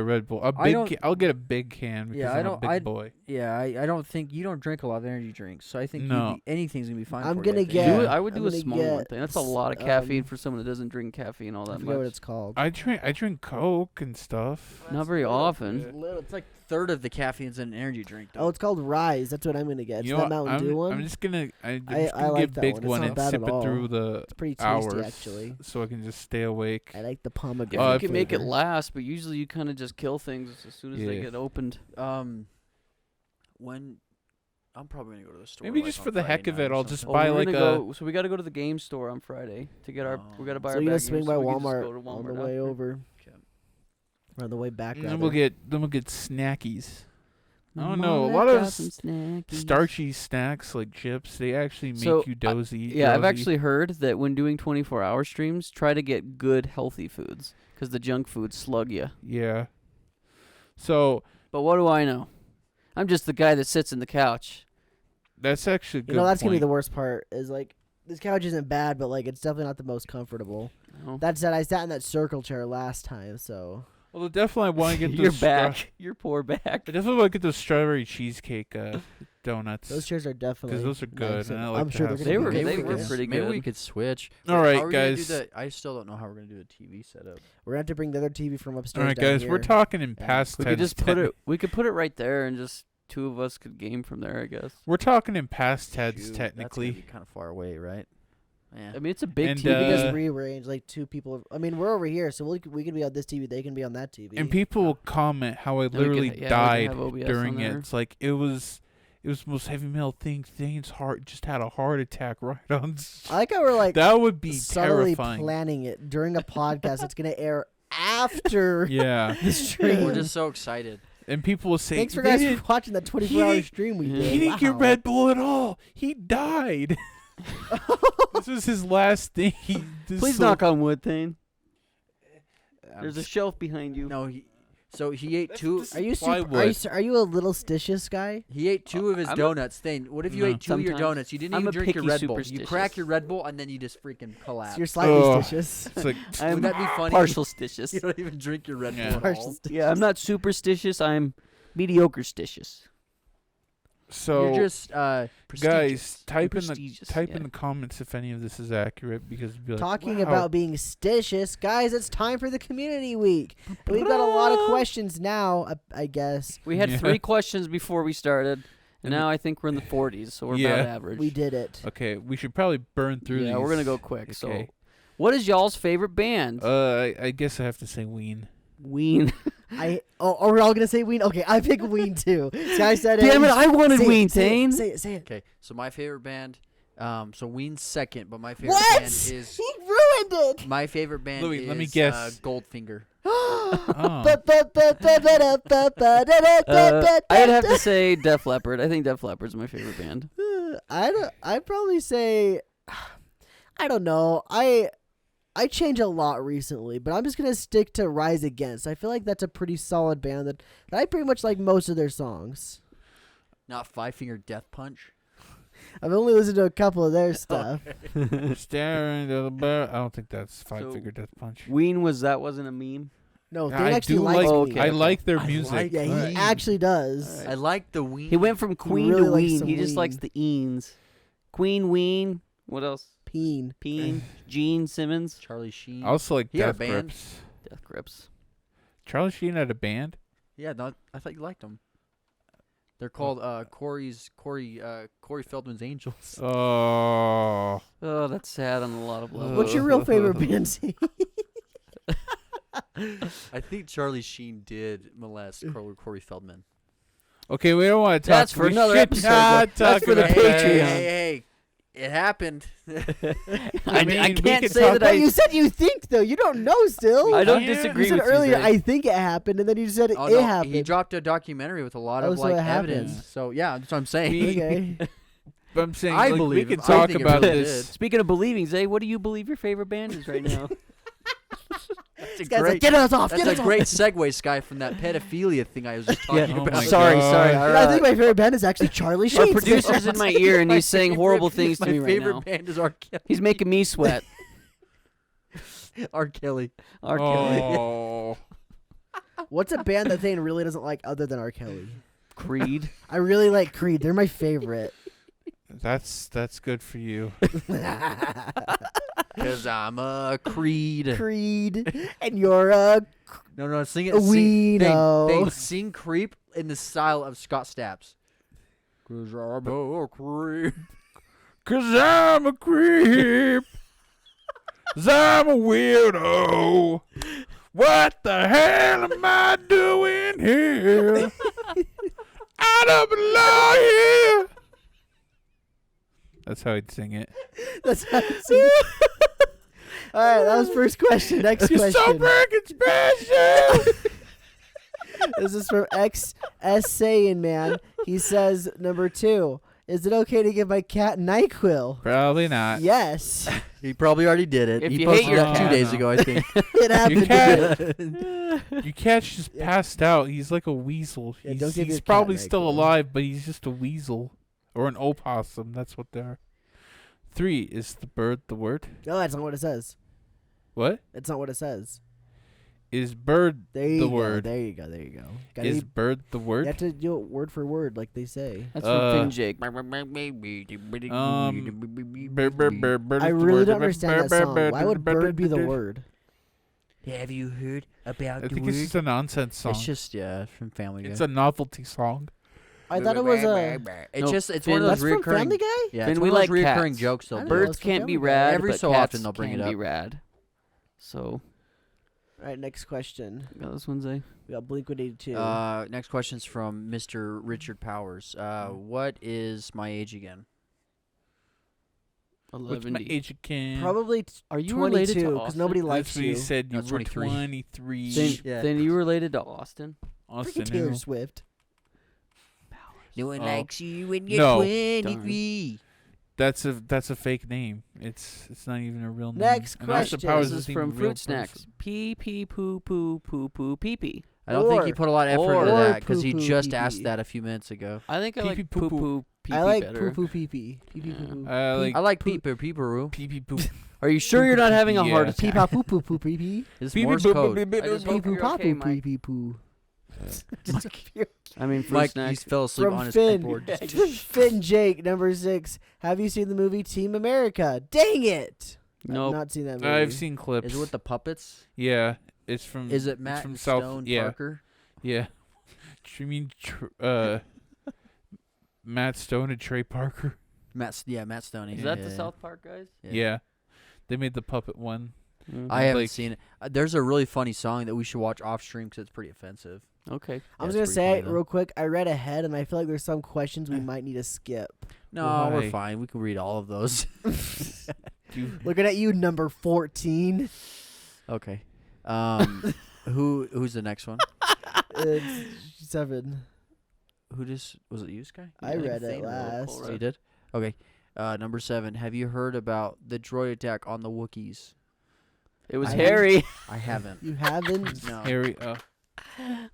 Red Bull. I'll get a big can because Yeah, I'm a big boy. Yeah, I don't think you don't drink a lot of energy drinks, so I think No. anything's gonna be fine. I'm for you, gonna I think. get- I would I'm do a gonna small one get thing. That's a lot of caffeine for someone that doesn't drink caffeine all I that forget what much. it's called. I drink Coke and stuff. Not very often. It's like third of the caffeine's in an energy drink. Oh, it's called Rise. That's what I'm gonna get. It's You know that what? Mountain Dew one. I'm just gonna I get like a that big one. It's one not and bad sip at it all. through the It's pretty tasty hours, actually. so I can just stay awake. I like the If pomegranate. Oh, you I can make it flavor. last, but usually you kind of just kill things as soon as they Yeah. get opened. When I'm probably gonna go to the store. Maybe like, just on for the Friday heck of night it, or I'll just something. buy we're like gonna a. go, so we got to go to the game store on Friday to get our. We got to buy So our you're gonna bag swing games, by so we can just Walmart go to on the Walmart way after. over. Okay. Or on the way back. And then rather. we'll get snackies. I don't Mama know. A lot of got some snackies. starchy snacks like chips, they actually make So, you dozy. Yeah, I've drowsy. actually heard that when doing 24-hour streams, try to get good healthy foods because the junk foods slug you. Yeah. So But what do I know? I'm just the guy that sits in the couch. that's actually a good. You know, that's gonna be point. the worst part. Is like this couch isn't bad, but like it's definitely not the most comfortable. No. That said, I sat in that circle chair last time, so Well, definitely I want to get Your those back. Your poor back. I definitely want to get those strawberry cheesecake donuts. those chairs are definitely those are good, nice, and I I'm like to sure have they're They gonna were be good they for were you. pretty Maybe good. we could switch. All How right, are we gonna do guys. the- I still don't know how we're gonna do a TV setup. We're gonna have to bring the other TV from upstairs. All right, down guys, we're here. talking in Yeah. past We tense. could just put it. We could put it right there, and just two of us could game from there. I guess. We're talking in past tense, Shoot, technically. that's kind of far away, right? Yeah. I mean, it's a big And, TV. We could uh, just rearrange like two people. I mean, we're over here, so we could be on this TV. They can be on that TV. And people will comment how I we could literally ha- yeah, we can died have OBS during on it. there. It's like it was the most heavy metal thing. Thane's heart just had a heart attack right on. I like how we're like That would be subtly terrifying. planning it during a podcast that's gonna air after Yeah, the stream. We're just so excited. and people will say, Thanks for "They guys didn't- for watching that 24-hour didn't- stream we he did. He didn't get Wow. Red Bull at all. He died. This was his last thing. Please knock on wood, Thane. There's a shelf behind you. No, so he ate two. Are you Plywood. are you a little stitious guy? He ate two of his I'm a- donuts. Thane, what if you No. ate two of your Sometimes. donuts? You didn't I'm even a drink your picky Red Bull. You superstitious. crack your Red Bull and then you just freaking collapse. So you're slightly Ugh. stitious. It's like I'm Would that be funny? partial stitious. You don't even drink your Red Yeah. Bull at Partial all. stitious. Yeah, I'm not superstitious. I'm mediocre stitious. so. You're just Guys, type in the Prestigious, type yeah. in the comments if any of this is accurate because it'd be like, Talking wow. about being stitious, guys, it's time for the community week. And we've got a lot of questions now, I guess. We had Yeah. 3 questions before we started, and And now I think we're in the 40s, so we're Yeah. about average. We did it. Okay, we should probably burn through these. Yeah, we're gonna go quick. So, Okay. what is y'all's favorite band? I guess I have to say Ween. Ween. Are we all gonna say Ween? Okay, I pick Ween too. Sky said it. Damn it! I wanted Say it, Ween, say it, Tane. Say it, say it. Okay, so my favorite band, so Ween's second, but my favorite What? band is He ruined it. my favorite band Louis, is let me guess. Goldfinger. Oh. I'd have to say Def Leppard. I think Def Leppard's my favorite band. I'd probably say, I don't know. I change a lot recently, but I'm just gonna stick to Rise Against. I feel like that's a pretty solid band that I pretty much like most of their songs. Not Five Finger Death Punch. I've only listened to a couple of their stuff. Staring into the bear. I don't think that's Five So- Finger Death Punch. Ween that wasn't a meme. No, they I actually do like. like. Oh, Ween. okay. I like their I music. like Yeah, he Ween. actually does. Alright. I like the Ween. He went from Queen really to likes Ween. some He just likes Ween. the eens. Queen, Ween. What else? Peen. Peen. Gene Simmons. Charlie Sheen. I also like He had a Death band. Grips. Death Grips. Charlie Sheen had a band. Yeah, no, I thought you liked them. They're called Corey Feldman's Angels. Oh. Oh, that's sad on a lot of levels. What's your real favorite band? Zane? I think Charlie Sheen did molest Corey Feldman. Okay, we don't want to talk. That's for we another should episode, not though. That's talk for the about Patreon. that. Hey, it happened. I mean, I we can't can say talk that Well, I. you said you think though. You don't know still. I don't Yeah. disagree You said with earlier, you. Zane. I think it happened, and then you said Oh, it no, happened. he dropped a documentary with a lot Oh, of so it evidence. happened. So yeah, that's what I'm saying. Okay. But I'm saying, I like, believe we him. can I talk think it about really this. did. Speaking of believing, Zay, what do you believe your favorite band is right now? That's a This guy's like, great. get us off. That's Get a us off. great segue, Sky, from that pedophilia thing I was just talking Oh about. my sorry. God. Our, I think my favorite band is actually Charlie our Sheen. producer's in my ear and he's saying horrible things to me My right favorite now. band is R. Kelly. He's making me sweat. R. Kelly. R. Kelly. Oh. What's a band that Thane really doesn't like other than R. Kelly? Creed. I really like Creed. They're my favorite. That's good for you. Because I'm a Creed. Creed, and you're a No, sing it. Weeno. They sing Creep in the style of Scott Stapp's. Because I'm a Creep. 'Cause I'm a creep. 'Cause I'm a weirdo. What the hell am I doing here? I don't belong here. That's how I'd sing it. That's how I see it. All right, that was first question. Next You're question. so freaking special. This is from Saiyan Man. He says, number 2, is it okay to give my cat NyQuil? Probably not. Yes. He probably already did it. If He you hate posted your that 2 cat- days No. ago, I think. It happened. cat- Your cat's just passed out. He's like a weasel. Yeah, He's, don't give your he's cat probably still NyQuil. alive, but he's just a weasel. Or an opossum. That's what they are. 3, is the bird the word? No, that's not what it says. What? It's not what it says. Is bird There you the go. word? There you go. There you go. Gotta Is be, bird the you word? have to do it word for word like they say. That's from Finn Jake. Bird, I really don't understand that song. Why would bird be the word? Have you heard about I think it's just a nonsense song. It's just, from Family Guy. It's a novelty song. I thought it was a. It's No, just, it's Finn, one of those That's from reoccurring. Family Guy? Yeah, Finn, it's we one of those like reoccurring cats. jokes they'll I do. know. Birds it's from can't be Family Guy. rad, Every but so cats often they'll bring it can be up. rad. So, All right, next question. got this one, Zay? We got Blink-182. Next question's from Mr. Richard Powers. What is my age again? What's my 11. age again? Probably Are you related to 22 because Austin? nobody That's likes what he you. said. You No, were 23. 23. Then, Yeah. then you related to Austin? Austin, Freaking Taylor who? Swift. No one Oh. likes you when you're No. 23. That's a fake name. It's not even a real name. Next And Austin question. Powers This is isn't even from a real Fruit Snacks. person. Pee pee poo poo poo poo pee pee. I don't think he Or- put a lot of effort into or that because he poo-poo just pee-pee. asked that a few minutes ago. I think I Pee like pee poo poo poo. poo pee I pee like better. poo poo pee pee. Pee pee Yeah. poo poo. I like I like peeper, peeperoo. pee pee poo. Are you sure you're not having a heart Yeah. Pee attack? pop poo poo poo pee pee. It's Pee pee Morse poo code. poo pee I pee just Pee hope poo you're pop okay, poo pee Mike. pee poo. I mean, Fruit Mike, he Snacks. fell asleep From on his Finn. board. Finn Jake, number 6. Have you seen the movie Team America? Dang it! Nope. I've not seen that movie. I've seen clips. Is it with the puppets? Yeah, it's from. Is it it's Matt from and South? Stone Yeah, Parker? yeah. You mean Matt Stone and Trey Parker? Matt Stone. Is yeah, that the yeah, South Park guys? Yeah. They made the puppet one. Mhm. I haven't Like- seen it. There's a really funny song that we should watch off stream because it's pretty offensive. Okay. I'm Yeah, just gonna it's say pretty it funny, real quick. I read ahead, and I feel like there's some questions we might need to skip. No, Why? we're fine. We can read all of those. You, Looking at you, number 14. Okay. Who's the next one? It's 7. Who just was it? You, Sky? I think read Thane it wrote last. Paul Oh, you did? Okay. Number 7. Have you heard about the droid attack on the Wookiees? It was I Harry. I haven't. You haven't? No. Harry.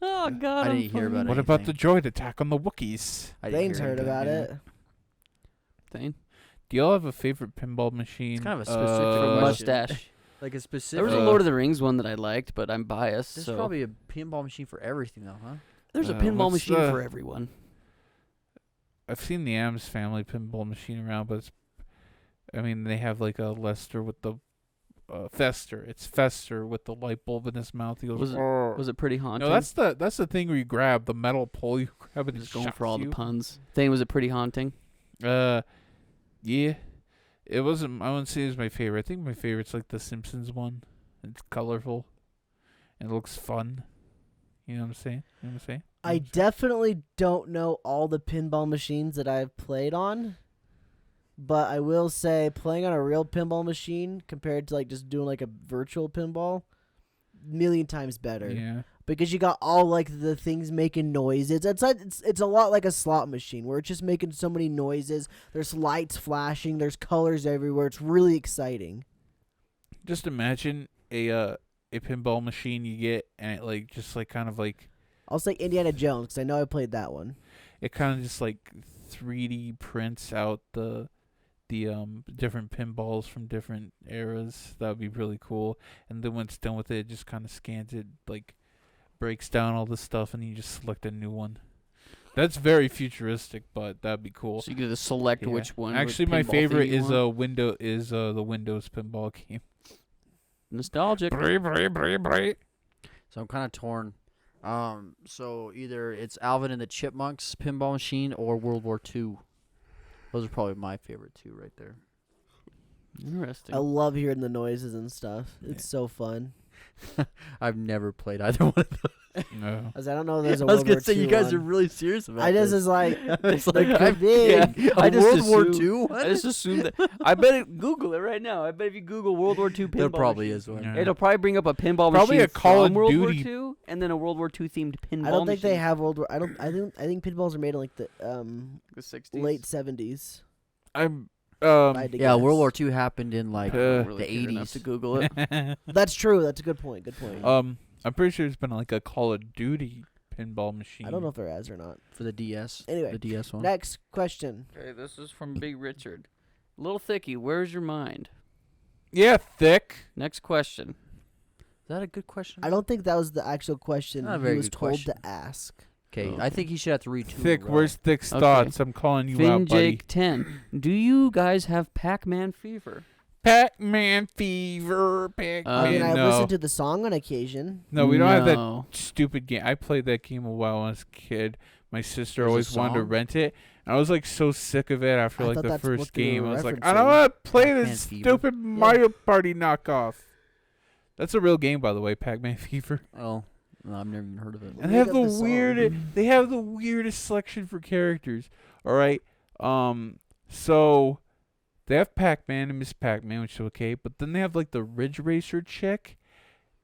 Oh God. I I'm didn't hear about funny. What about the anything. droid attack on the Wookiees? I didn't Dane's hear heard anything. about yeah. it. Thing? Do y'all have a favorite pinball machine? It's kind of a specific From question. Mustache. Like a There specific. was a Lord of the Rings one that I liked, but I'm biased. There's so probably a pinball machine for everything, though, huh? there's a pinball what's machine the- for everyone. I've seen the Adams Family pinball machine around, but it's, I mean, they have like a Lester with the Fester. It's Fester with the light bulb in his mouth. He goes, Was it- "Arr." Was it pretty haunting? No, that's the thing where you grab the metal pole. You grab it and just going shocks for all you. the puns. Thing, was it pretty haunting? Yeah, it wasn't. I wouldn't say it was my favorite. I think my favorite's like the Simpsons one. It's colorful, and it looks fun. You know what I'm saying? You know what I'm saying? I definitely don't know all the pinball machines that I've played on, but I will say playing on a real pinball machine compared to like just doing like a virtual pinball, million times better. Yeah. Because you got all like the things making noises. It's a lot like a slot machine where it's just making so many noises. There's lights flashing. There's colors everywhere. It's really exciting. Just imagine a pinball machine you get, and it like just like kind of like I'll say Indiana Jones because I know I played that one. it kind of just like 3D prints out the different pinballs from different eras. That would be really cool. And then when it's done with it, it just kind of scans it like breaks down all the stuff, and you just select a new one. That's very futuristic, but that'd be cool. So you get to select Yeah. which one. Actually, what my pinball favorite thing you is want. the Windows pinball game. Nostalgic. So I'm kind of torn. So either it's Alvin and the Chipmunks pinball machine or World War II. Those are probably my favorite two right there. Interesting. I love hearing the noises and stuff. It's so fun. I've never played either one of those. No. As I don't know, if there's a I was World gonna War say II you guys one. are really serious about I just this. is like, It's there like, could be. yeah, A I just World War assumed- II? I just assumed that. I bet Google it right now. I bet if you Google World War II pinball, There probably machine, is one. Yeah. it'll probably bring up a pinball Probably machine a Call from of World Duty. War II, and then a World War II themed pinball. I don't think they machine. have World War. I think pinballs are made in like the the 60s. late 70s. I'm if I had to Yeah, guess. World War II happened in like I don't Uh, really the care enough 80s. to Google it. That's true. That's a good point. Good point. I'm pretty sure there's been like a Call of Duty pinball machine. I don't know if there is or not. for the DS. Anyway, the DS one. Next question. Okay, this is from Big Richard. Little Thicky, where's your mind? Yeah, thick. Next question. Is that a good question? I don't think that was the actual question Not a he very was good told question. to ask. Okay, Oh. I think he should have to read two. in a Thick. row. Where's Thick's Okay. thoughts? I'm calling you out, buddy. Jake 10. Do you guys have Pac-Man fever? Pac-Man fever. Pac-Man. I mean, I no. listen to the song on occasion. No, we don't have that No. stupid game. I played that game a while when I was a kid. My sister There's a always wanted to song? rent it. And I was like so sick of it after I like thought the that's what first they game. were I was like, referencing. I don't want to play Pac-Man this Fever? stupid Mario Party knockoff. That's a real game, by the way, Pac-Man Fever. Oh, no, I've never even heard of it. And they have Make the up the song. they have the weirdest selection for characters. All right. So they have Pac-Man and Miss Pac-Man, which is okay, but then they have like the Ridge Racer chick,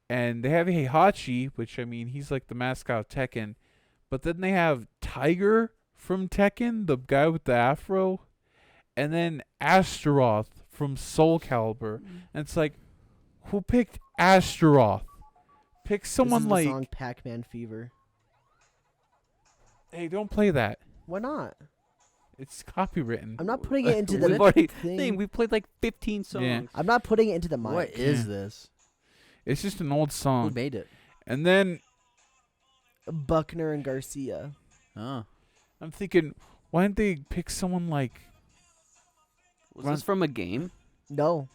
and they have Heihachi, which I mean he's like the mascot of Tekken, but then they have Tiger from Tekken, the guy with the afro, and then Astaroth from Soul Calibur, and it's like, who picked Astaroth? Pick someone this is like, the song Pac-Man Fever. hey, don't play that. Why not? It's copywritten. I'm not putting it into We've the already thing. we played like 15 songs. Yeah. I'm not putting it into the mic. What is Yeah. this? It's just an old Who song. made it? And then Buckner and Garcia. Oh, I'm thinking, why didn't they pick someone like? Was Run- this from a game? No.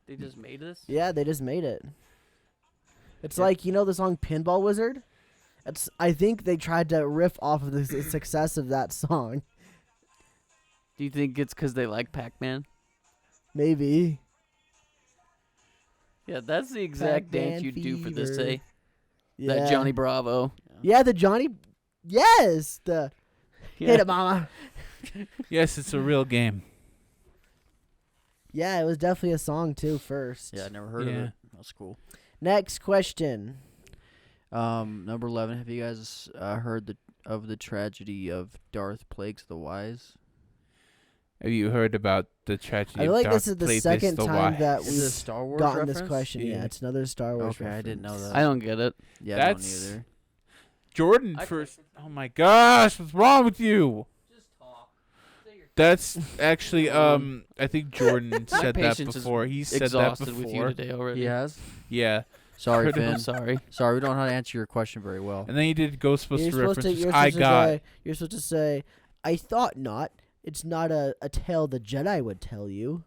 They just made this? Yeah, they just made it. It's Yeah. like, the song Pinball Wizard? I think they tried to riff off of the success of that song. Do you think it's because they like Pac-Man? Maybe. Yeah, that's the exact dance Pac-Man you'd do for this, fever. eh? Yeah. That Johnny Bravo. Yeah, the Johnny. Yes! The Hit it, mama. Yes, it's a real game. Yeah, it was definitely a song, too, first. yeah, I never heard of Yeah. it. That's cool. Next question. Number 11. Have you guys heard of the tragedy of Darth Plagueis the Wise? Have you heard about the tragedy? I feel of like Darth this is the Plagueis second the time Wise? that Is this a we've Star Wars gotten reference? this question. Yeah. Yeah. It's another Star Wars Okay, I didn't know reference. that. I don't get it. Yeah, That's- I don't either. Jordan I first. Oh my gosh, what's wrong with you? Just talk. That's actually I think Jordan said that patience is before. He said that Exhausted before. with you today already. He has? Yeah. Sorry, Heard of I'm Finn. sorry. Sorry, we don't know how to answer your question very well. And then he did Ghostbuster references. You're I supposed to got. say, you're supposed to say, I thought not. It's not a tale the Jedi would tell you.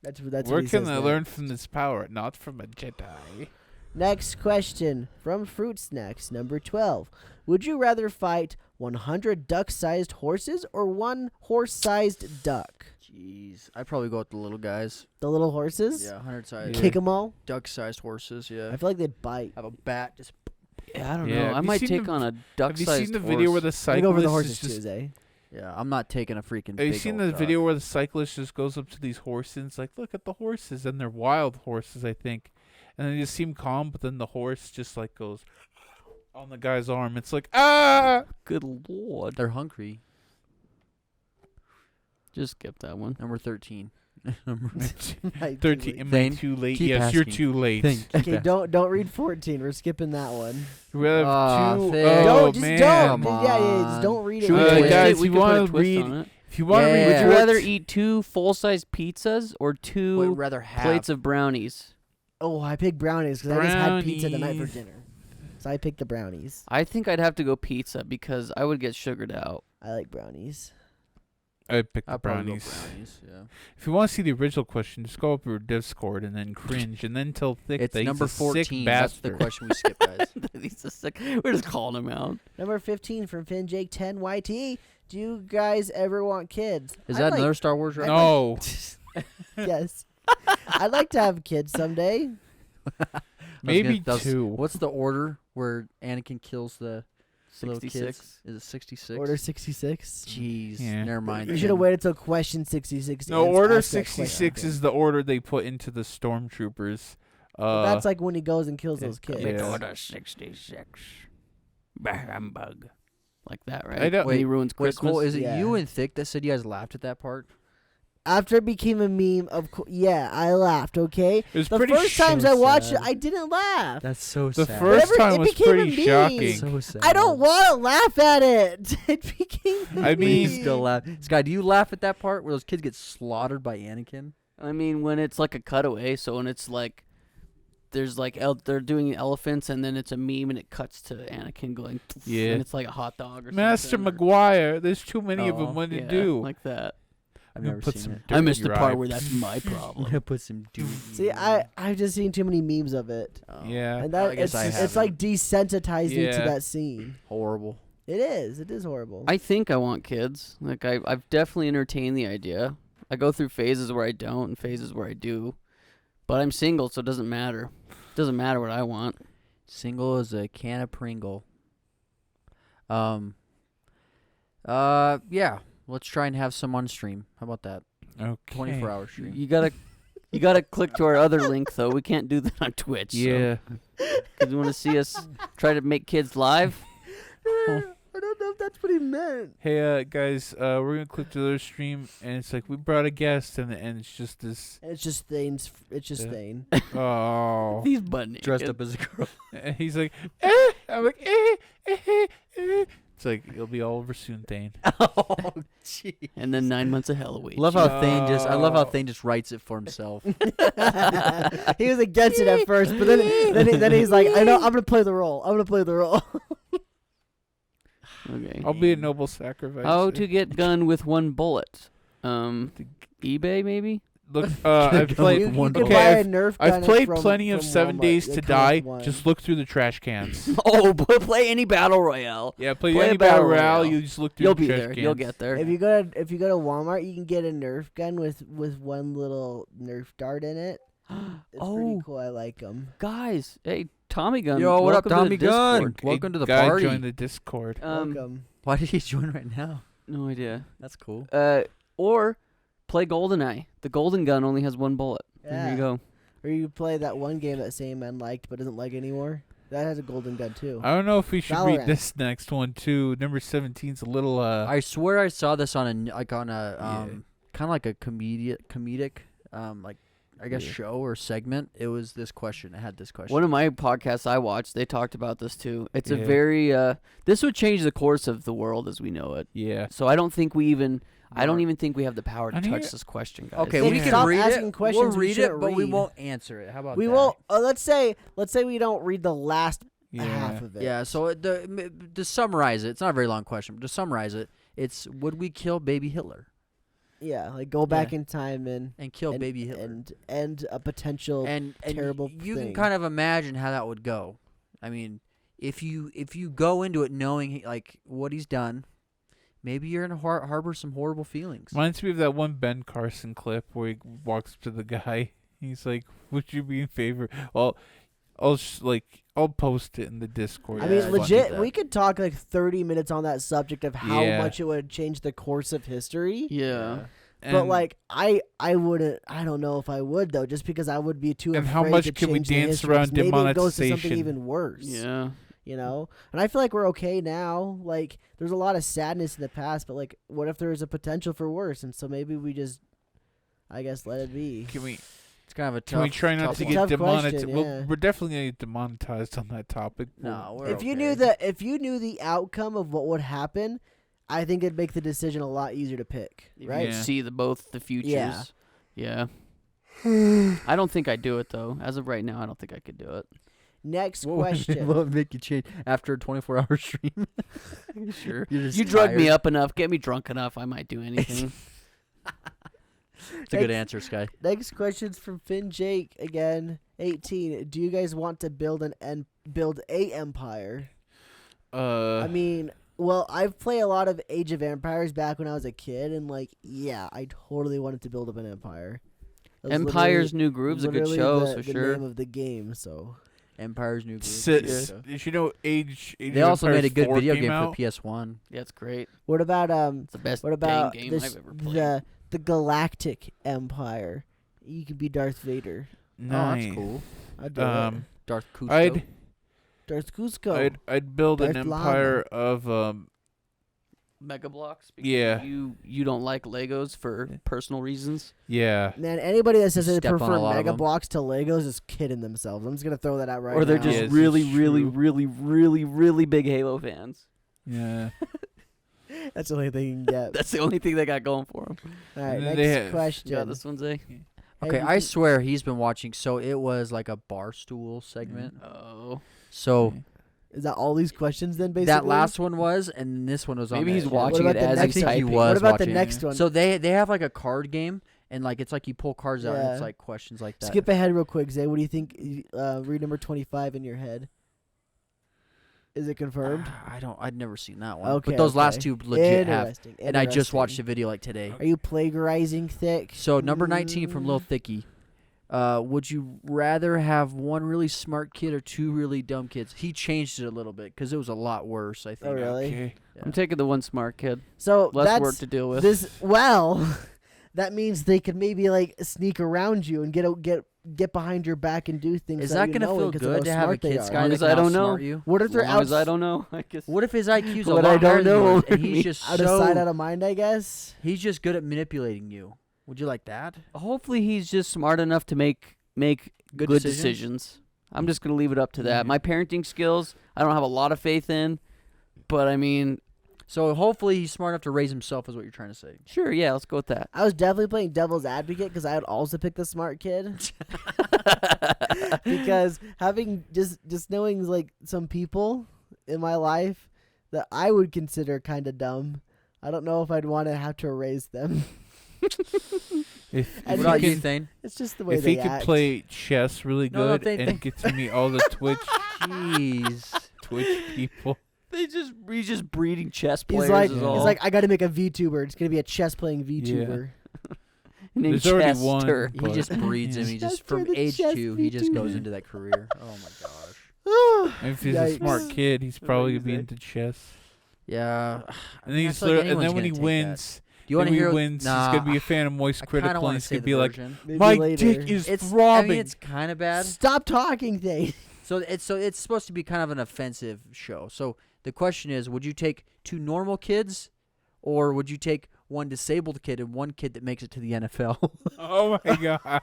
That's Where what he can says I next. learn from this power? Not from a Jedi. Next question from Fruit Snacks, number 12. Would you rather fight 100 duck-sized horses or one horse-sized duck? Jeez. I'd probably go with the little guys. The little horses? Yeah, 100-sized. Yeah. Kick them all? Duck-sized horses, yeah. I feel like they'd bite. Have a bat, just... Yeah, I don't Yeah, know. have I you might seen take the- on a Have duck-sized you seen the video where the I'd cyclist go over the is horses, just? Tuesday. Yeah, I'm not taking a freaking Have you big seen old the duck. video where the cyclist just goes up to these horses and it's like, look at the horses, and they're wild horses, I think, and they just seem calm, but then the horse just like goes on the guy's arm. It's like, ah. Good lord. They're hungry. Just skip that one. Number 13. Number 13. Am I Thane, too late? keep Yes, you're asking. too late. Thing. Okay, don't read 14. We're skipping that one. We have Aw, two. Thane. Oh don't, just man. don't. Come Yeah, just on. don't read it. Should we Uh, twist guys, it? We you could put a wanna twist read- on it. If you want to Yeah. read, Would you what- rather eat 2 full-size pizzas or 2 Would rather have. plates of brownies? Oh, I picked brownies because I just had pizza the night for Brownies. dinner. So I picked the brownies. I think I'd have to go pizza because I would get sugared out. I like brownies. I picked the I'll probably go brownies. brownies. Yeah. If you want to see the original question, just go up to Discord and then cringe and then tell Thick It's that number he's a sick 14. That's the bastard. question we skip, guys. He's a sick. We're just calling him out. Number 15 from FinJake10YT. Do you guys ever want kids? Is I'd that like- another Star Wars reference? No. Yes. I'd like to have kids someday. Maybe that's- 2. What's the order where Anakin kills the little 66. kids? Is it 66? Order 66. Jeez. Yeah. Never mind. You should have waited till question 66. to No, answer- Order ask that 66 question. is the order they put into the stormtroopers. That's like when he goes and kills yeah, those kids. yeah. Order 66. Humbug. Like that, right? I don't- When he Wait, ruins Wait, Christmas. Cole, is it Yeah. you and Thick that said you guys laughed at that part? After it became a meme, yeah, I laughed. Okay, It was the pretty first times so I watched it, sad. I didn't laugh. That's so The sad. first Whatever, time it was became a pretty meme. shocking. so sad. I don't want to laugh at it. It became. I a mean- meme. Still laugh. Sky, do you laugh at that part where those kids get slaughtered by Anakin? I mean, when it's like a cutaway, so when it's like, there's like, they're doing elephants, and then it's a meme, and it cuts to Anakin going, Yeah. and it's like a hot dog or Master something. McGuire, there's too many of Oh, them. What to yeah, do? like that. I've You never put seen some it. dirt I in missed the your part eye. where that's my I'm problem. gonna put some dude. See, I've just seen too many memes of it, Oh, Yeah. and that I guess I it's like haven't. desensitized me to Yeah. that scene. horrible. It is horrible. I think I want kids. Like I've definitely entertained the idea. I go through phases where I don't and phases where I do, but I'm single, so it doesn't matter. It doesn't matter what I want. Single as a can of Pringle. Yeah. Let's try and have some on stream. How about that? Okay. 24-hour stream. You gotta click to our other link though. We can't do that on Twitch. Yeah. Because you want to see us try to make kids live. I don't know if that's what he meant. Hey, guys, we're gonna click to their stream, and it's like we brought a guest, and it's just this. And it's just Thane's. It's just Yeah. Thane. Oh. These butt naked. Dressed up as a girl. And he's like, eh. I'm like, eh, eh, eh, eh. It's like it'll be all over soon, Thane. Oh, gee. And then 9 months of Halloween. Love how Thane just. I love how No. Thane just writes it for himself. He was against it at first, but then he's like, I know, I'm gonna play the role. Okay. I'll be a noble sacrifice. How to get gun with one bullet? eBay maybe. Look, I've You, played. you one can okay, buy a I've- Nerf I've gun played from- plenty of from 7 Walmart. Days It to comes Die. with one. Just look through the trash cans. Oh, play any battle royale. Yeah, play Play any a battle battle royale. royale. You just look through You'll the be trash there. cans. You'll get there. If you go to Walmart, you can get a Nerf gun with one little Nerf dart in it. It's pretty Oh. cool. I like them. Guys, hey, Tommy Gun. Yo, what up, welcome to the Tommy Gun? Discord. Welcome to the guy party. Join the Discord. Welcome. Why did he join right now? No idea. That's cool. Or play GoldenEye. The golden gun only has one bullet. There you go. Or you play that one game that Same Man liked but doesn't like anymore. That has a golden gun too. I don't know if we should Valorant. read this next one too. Number 17's a little. I swear I saw this on a kind Yeah. of like a comedic like I guess Yeah. show or segment. It was this question. It had this question. One of my podcasts I watched, they talked about this too. It's a Yeah. very this would change the course of the world as we know it. Yeah. So I don't think we even I don't Mark. even think we have the power to I touch need- this question, guys. Okay, Then we Yeah. can stop read asking it. questions We'll we read it, shouldn't but we read. won't answer it. How about We that? won't. Let's say we don't read the last Yeah. half of it. Yeah. So to summarize it, it's not a very long question. But to summarize it, it's would we kill baby Hitler Yeah, like go back Yeah. in time and kill baby Hitler and a potential and terrible you thing. can kind of imagine how that would go. I mean, if you go into it knowing like what he's done, maybe you're gonna harbor some horrible feelings. Reminds me of that one Ben Carson clip where he walks up to the guy. He's like, "Would you be in favor?" Well, I'll post it in the Discord. I Yeah, mean, I fucking legit, that. we could talk like 30 minutes on that subject of how Yeah. much it would change the course of history. Yeah. But And- like, I wouldn't. I don't know if I would though, just because I would be too And afraid how much to can we change the dance history, around 'cause maybe it goes to something demonetization? even worse. Yeah. You know, and I feel like we're okay now. Like, there's a lot of sadness in the past, but like, what if there is a potential for worse? And so maybe we just, I guess, let it be. Can we It's kind of a can we tough. try not tough to one. get Tough demonetized? question, Well, yeah. we're definitely gonna get demonetized on that topic. No, we're If you okay. if you knew the outcome of what would happen, I think it'd make the decision a lot easier to pick. If Right? you Yeah. see both the futures. Yeah. Yeah. I don't think I'd do it though. As of right now, I don't think I could do it. Next What question. would make you change after a 24-hour stream? Sure. You're just You drug me tired. up enough, get me drunk enough, I might do anything. It's a good Next- answer, Sky. Next question's from Finn Jake again. 18. Do you guys want to build build a empire? I mean, well, I've played a lot of Age of Empires back when I was a kid, and like, yeah, I totally wanted to build up an empire. That was Empire's New Groove's a good literally show, the for sure. name of the game. So Empire's New Groove. Did you know Age They of also made a Empires good 4 video came game out? for the PS1. Yeah, it's great. what about It's the best what about game this, I've ever played. the Galactic Empire? You could be Darth Vader. Nice. Oh, that's cool. I'd do it. Darth Cusco. Darth Cusco. I'd build an Darth Lava. empire of Mega Blocks. Because Yeah. You don't like Legos for personal reasons. yeah. Man, anybody that says they Step on prefer a lot of Mega them. Blocks to Legos is kidding themselves. I'm just gonna throw that out right Or they're now. just Yes, it's really, really, true. really, really, really big Halo fans. Yeah. That's the only thing you can get. That's the only thing they got going for them. All right, And then next they have- question. Yeah, this one's a. Hey, Okay, you I can- swear he's been watching. So it was like a Barstool segment. Oh. So Is that all these questions then? Basically, that last one was, and this one was on. Maybe that he's channel. watching What it about the as next he's one? He typing. was What about the watching. next one? So they have like a card game, and like it's like you pull cards out, and Yeah. it's like questions like that. Skip ahead real quick, Zay. What do you think? Read number 25 in your head. Is it confirmed? I'd never seen that one. Okay, But those last okay. two legit have. Interesting. And I just watched the interesting. video like today. Are you plagiarizing, Thick? So number 19 from Lil Thicky. Would you rather have one really smart kid or two really dumb kids? He changed it a little bit because it was a lot worse, I think. Oh, really? Okay. Yeah. I'm taking the one smart kid. So Less that's work to deal with. this. Well, that means they could maybe like sneak around you and get behind your back and do things. Is that that you gonna know feel because of good how to have a smart they kid, are. Sky, Long that as can I don't know. outsmart you? What if As they're long out, as I don't know, I guess. What if his IQ's a What lot I don't higher than know yours, and would he's be just out of sight, out of mind? I guess. he's just good at manipulating you? Would you like that? Hopefully, he's just smart enough to make Good good decisions? decisions. I'm just gonna leave it up to that. Mhm. My parenting skills, I don't have a lot of faith in, but I mean, So hopefully he's smart enough to raise himself, is what you're trying to say. sure, yeah, let's go with that. I was definitely playing devil's advocate because I would also pick the smart kid. Because having just knowing like some people in my life that I would consider kind of dumb, I don't know if I'd want to have to raise them. If And What about he you, can- Thane? It's just the way if they he could act. play chess really No, no, good thank- and get to meet all the Jeez. Twitch people, He's just breeding chess He's players. like, is he's all. like, I got to make a VTuber. It's gonna be a chess playing VTuber. Named there's already one. Chester. He But- just breeds him. He just Chester from the age chess 2, he just goes VTuber. into that career. Oh my gosh. if he's a smart Yikes. kid, he's What probably do gonna be you into chess. Yeah. And then I he's feel like and anyone's then when he gonna take wins, Do you want to when hear? he wins, Nah, he's gonna be a fan of Moist I kind Critical, of and want to he's say gonna the be like, version. Maybe my later. dick is It's. I throbbing. mean, it's kind of bad. Stop talking, thing. So it's supposed to be kind of an offensive show. So the question is, would you take two normal kids, or would you take one disabled kid and one kid that makes it to the NFL? oh my god.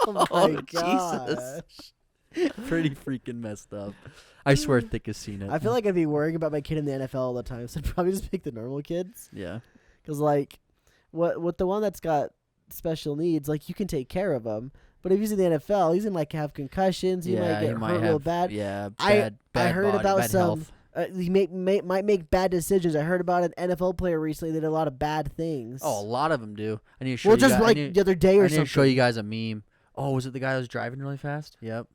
Oh my Oh, god. Jesus. Pretty freaking messed up. I swear, Thick has seen it. I feel like I'd be worrying about my kid in the NFL all the time, so I'd probably just pick the normal kids. Yeah. Cause like, what the one that's got special needs, like you can take care of him. But if he's in the NFL, he's gonna like have concussions. He might get hurt real bad. Yeah. I Bad heard body, about bad some. health. He might make bad decisions. I heard about an NFL player recently that did a lot of bad things. Oh, a lot of them do. I need to show well, you just guys, like the other day or I need something. to show you guys a meme. Oh, was it the guy that was driving really fast? Yep.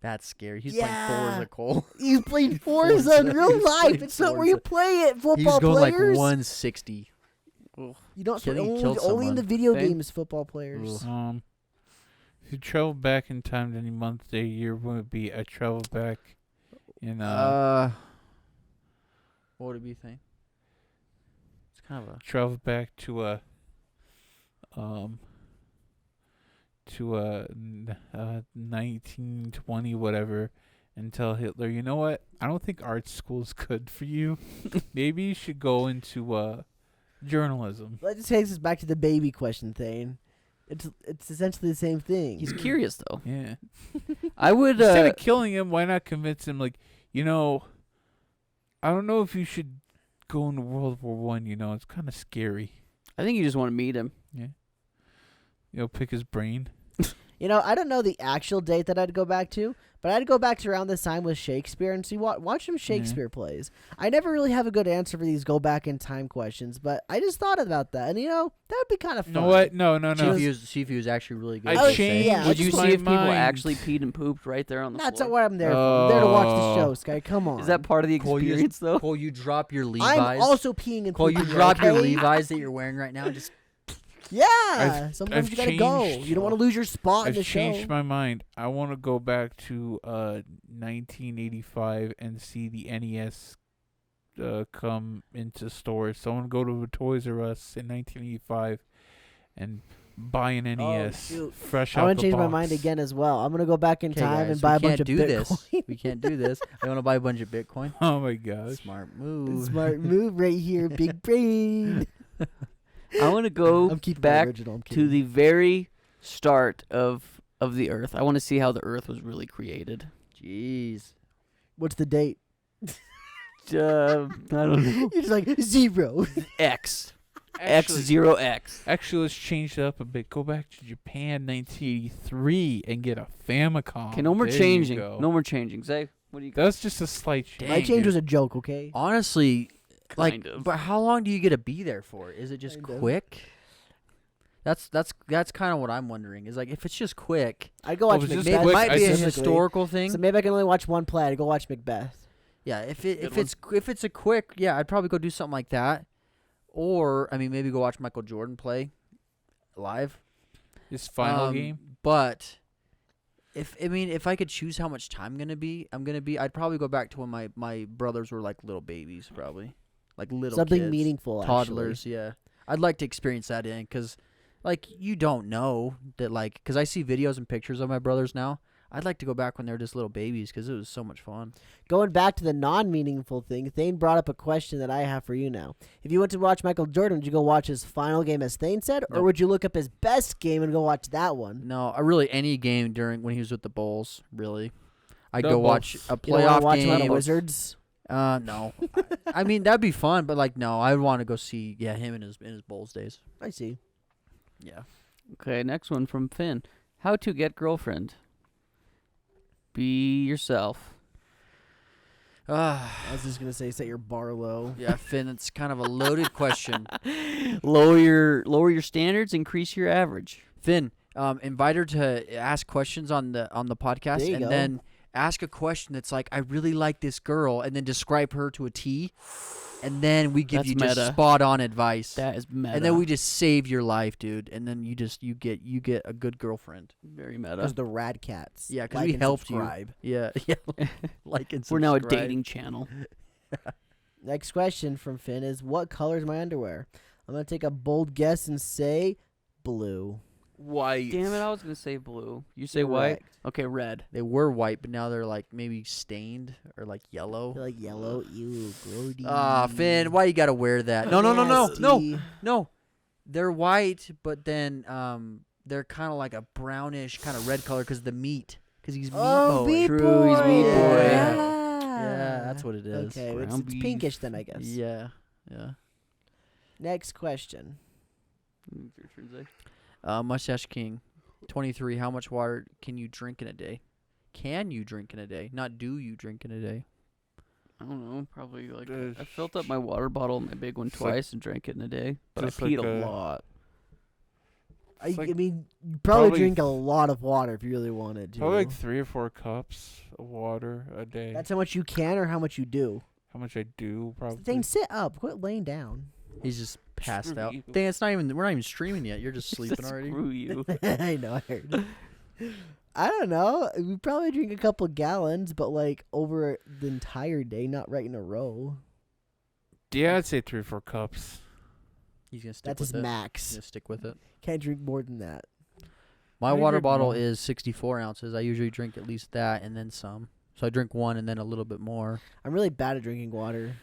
That's scary. He's playing Yeah. Forza, Cole. He's playing Forza in real He's life. playing It's not where you Forza. play it. He's Football going players. like 160. You don't Killing- only, killed only in the someone. video Dang. games. Football players. Ugh. If you travel back in time to any month, day, year, would it be I travel back in What would it be, Thing? It's kind of a. travel back to a 1920 whatever, and tell Hitler, you know what? I don't think art school's good for you. Maybe you should go into journalism. That just takes us back to the baby question thing. It's essentially the same thing. He's curious though. Yeah. I would. Instead of killing him, why not convince him? Like, you know, I don't know if you should go into World War One. You know, it's kind of scary. I think you just want to meet him. Yeah. You know, pick his brain. You know, I don't know the actual date that I'd go back to, but I'd go back to around this time with Shakespeare and see watch some Shakespeare plays. I never really have a good answer for these go back in time questions, but I just thought about that, and you know that would be kind of fun. No, what? No. See if he was actually really good. I at changed. saying. Yeah, Would you just see my if people mind. actually peed and pooped right there on the That's floor? not what I'm there for. I'm there to watch the show, Oh. Sky. Come on. Is that part of the Cole, you- experience, though? Cole, you drop your Levi's. I'm also peeing and Cole, pooping. you drop your okay? Levi's that you're wearing right now. Just Yeah. Sometimes I've you gotta go. changed- You don't want to lose your spot in I've the show. changed my mind. I want to go back to 1985 and see the NES come into stores. So I want to go to a Toys R Us in 1985 and buy an NES shoot. fresh I out want the to change my box. mind again as well. I'm gonna go back in 'Kay, time guys, and buy we a bunch can't of do Bitcoin. this. We can't do this. I want to buy a bunch of Bitcoin. Oh my gosh. Smart move. Smart move right here, big brain. I want to go I'm keeping back the original. I'm to kidding. the very start of the Earth. I want to see how the Earth was really created. Jeez. What's the date? I don't know. You're just like 0. X. Actually, X0X. Actually, let's change it up a bit. Go back to Japan 1983 and get a Famicom. Okay, no more There you changing. go. No more changing. Zay, what do you got? That's just a slight change. My change was a joke, okay? Honestly, like, Kind of. but how long do you get to be there for? Is it just Kind of. quick? That's kind of what I'm wondering. Is like if it's just quick, I'd go Well, watch it was just Macbeth. it quick, might I be a said- historical thing. So maybe I can only watch one play. I'd go watch Macbeth. Yeah, if Good it's a quick, yeah, I'd probably go do something like that. Or I mean, maybe go watch Michael Jordan play live. His final game. But if I could choose how much time I'm gonna be, I'd probably go back to when my brothers were like little babies, probably like little Something kids, meaningful, toddlers. Yeah, I'd like to experience that because like you don't know that like because I see videos and pictures of my brothers now. I'd like to go back when they were just little babies because it was so much fun. Going back to the non-meaningful thing, Thane brought up a question that I have for you now. If you went to watch Michael Jordan, would you go watch his final game, as Thane said, or Nope. would you look up his best game and go watch that one? No, I really any game during when he was with the Bulls. Really, I'd The go watch Bulls. a You don't want playoff to watch game. one of the Wizards? No, I mean that'd be fun, but like no, I would want to go see him in his Bulls days. I see. Yeah. Okay, next one from Finn. How to get girlfriend. Be yourself. I was just gonna say, set your bar low. Yeah, Finn, it's kind of a loaded question. Lower your standards, increase your average. Finn, invite her to ask questions on the podcast, There you and go. then ask a question that's like, I really like this girl, and then describe her to a T, and then we give That's you just meta. spot on advice, That is meta. and then we just save your life, dude, and then you get a good girlfriend. very Because meta. the radkatz. Yeah, 'cause Like we and helped you. subscribe. Yeah, like and We're now a subscribe. dating channel. Next question from Finn is, what color is my underwear? I'm gonna take a bold guess and say blue. White. Damn it, I was gonna say blue. You say Correct. white? Okay, red. They were white, but now they're like maybe stained or like yellow. They're like yellow. Ew, grody. Ah, Finn, why you gotta wear that? No. No, they're white, but then they're kind of like a brownish kind of red color because of the meat. Because he's meat Oh, boy. meat True, boy. he's meat boy. Yeah, that's what it is. Okay, it's Ground beef. pinkish then, I guess. Yeah. Next question. Your turn, Zay. Mustache King, 23. How much water can you drink in a day? Can you drink in a day? Not do you drink in a day? I don't know, probably like Uh, I filled up my water bottle, my big one, it's like- twice and drank it in a day. But I it's peed like a a- lot. I It's like mean, you probably probably- drink a lot of water if you really wanted to. Probably like 3 or 4 cups of water a day. That's how much you can or how much you do. how much I do, probably. Thing, sit up. Quit laying down. He's just passed Screw out. you. Dang, it's not even. We're not even streaming yet. You're just sleeping already. Screw you. I know, I heard. I don't know. We probably drink a couple gallons, but like over the entire day, not right in a row. Yeah, I'd say 3 or 4 cups. He's gonna stick That's with his it. He's max. gonna stick with it. Can't drink more than that. My I water drink bottle more. is 64 ounces. I usually drink at least that and then some. So I drink one and then a little bit more. I'm really bad at drinking water.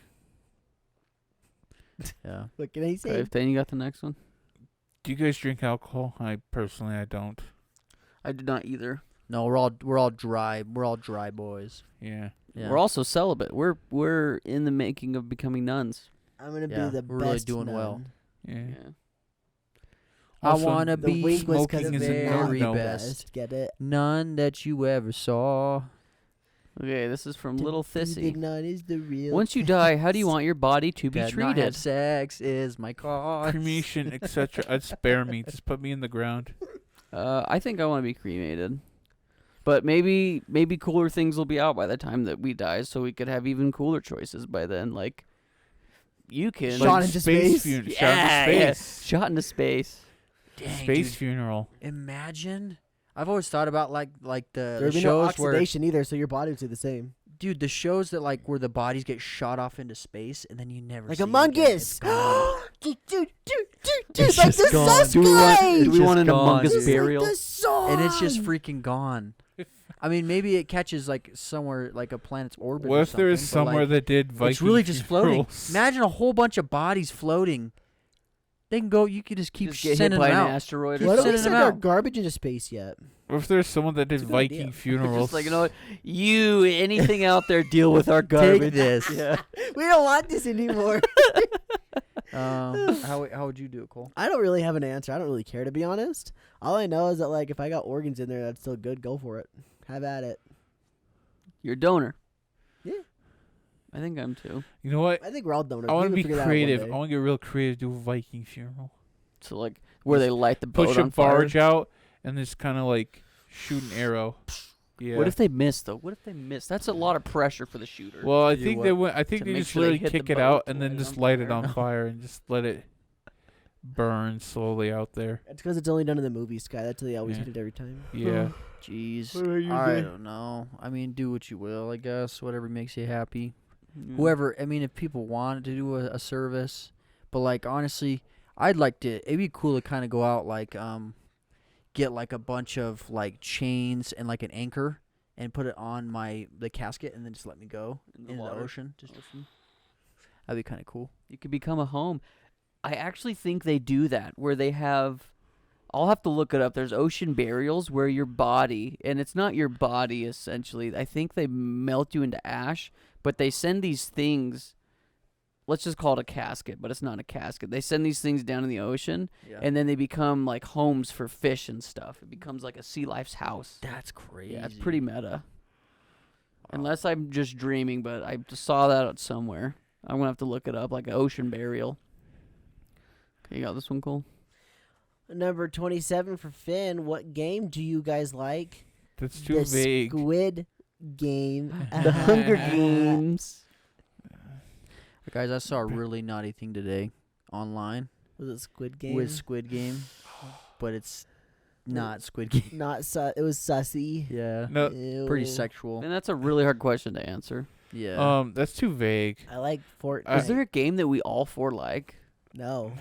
Yeah. What can I say? Okay, then you got the next one. Do you guys drink alcohol? I don't. I did not either. No, we're all dry. We're all dry boys. Yeah. Yeah. We're also celibate. We're in the making of becoming nuns. I'm gonna Yeah, be the we're best really doing well. nun. Yeah. Yeah. I Also, wanna The be wink was because smoking of is the a very no-no. best. Get it? None that you ever saw. Okay, this is from To Little be the Thissy. none is the real. Once you die, how do you want your body to be That not have treated? sex is my cause. cremation, etc. I'd spare me. Just put me in the ground. I think I want to be cremated. But maybe cooler things will be out by the time that we die, so we could have even cooler choices by then. Like, you can Shot into space? Shot Yeah, into yeah. space. shot into space. Dang, Space dude. funeral. Imagine. I've always thought about like the There would be no shows where, oxidation either, so your body would stay the same. dude, the shows that like where the bodies get shot off into space and then you never Like see Among them again. It's Us. gone. Dude, It's like just the gone. Sus Do we guy. want, do we It's want an just Among gone, Us dude. burial? Like the song. And it's just freaking gone. I mean, maybe it catches like somewhere like a planet's orbit. What or if there is something, but, somewhere like, that did Viking it's really just floating. funerals? Imagine a whole bunch of bodies floating. They can go. You could just keep Just get hit sending by them an out. asteroid. Why Or don't we sending send them our out. garbage into space yet? What if there's someone that did It's a good Viking idea. funerals? Just like, you know what? You, anything out there, deal with our garbage. this. Yeah. We don't want this anymore. How would you do it, Cole? I don't really have an answer. I don't really care, to be honest. All I know is that, like, if I got organs in there, that's still good. Go for it. Have at it. You're a donor. Yeah. I think I'm too. You know what? I think we're all donors. I want to We be can figure that out one creative. day. I want to get real creative. Do a Viking funeral. So like where they light the boat Push a on fire. barge out and just kind of like shoot an arrow. Yeah. What if they miss though? What if they miss? That's a lot of pressure for the shooter. Well, I do think what? they went. I think To they make just sure they really hit the kick it boat out to and light then it just on light it fire. on fire and just let it burn slowly out there. It's because it's only done in the movie, Sky. That's how they always Yeah. hit it every time. Yeah. Jeez. What about you, I Zay? don't know. I mean, do what you will. I guess whatever makes you happy. Mm. Whoever. I mean, if people wanted to do a service, but like honestly, I'd like to. It'd be cool to kind of go out like get like a bunch of like chains and like an anchor and put it on the casket and then just let me go In into the water. ocean. Just that'd be kind of cool. You could become a home. I actually think they do that where they have. I'll have to look it up. There's ocean burials where your body, and it's not your body essentially. I think they melt you into ash, but they send these things. Let's just call it a casket, but it's not a casket. They send these things down in the ocean, Yeah. and then they become like homes for fish and stuff. It becomes like a sea life's house. That's crazy. Yeah, it's pretty meta. Wow. Unless I'm just dreaming, but I just saw that out somewhere. I'm gonna have to look it up, like an ocean burial. Okay, you got this one, Cole? Number 27 for Finn. What game do you guys like? That's too the vague. Squid Game. The Hunger Games. Guys, I saw a really naughty thing today online Was it Squid Game? with Squid Game, but it's not Squid Game. Not it was sussy. Yeah. No. Pretty Ew. sexual. And that's a really hard question to answer. Yeah. That's too vague. I like Fortnite. Is there a game that we all four like? No.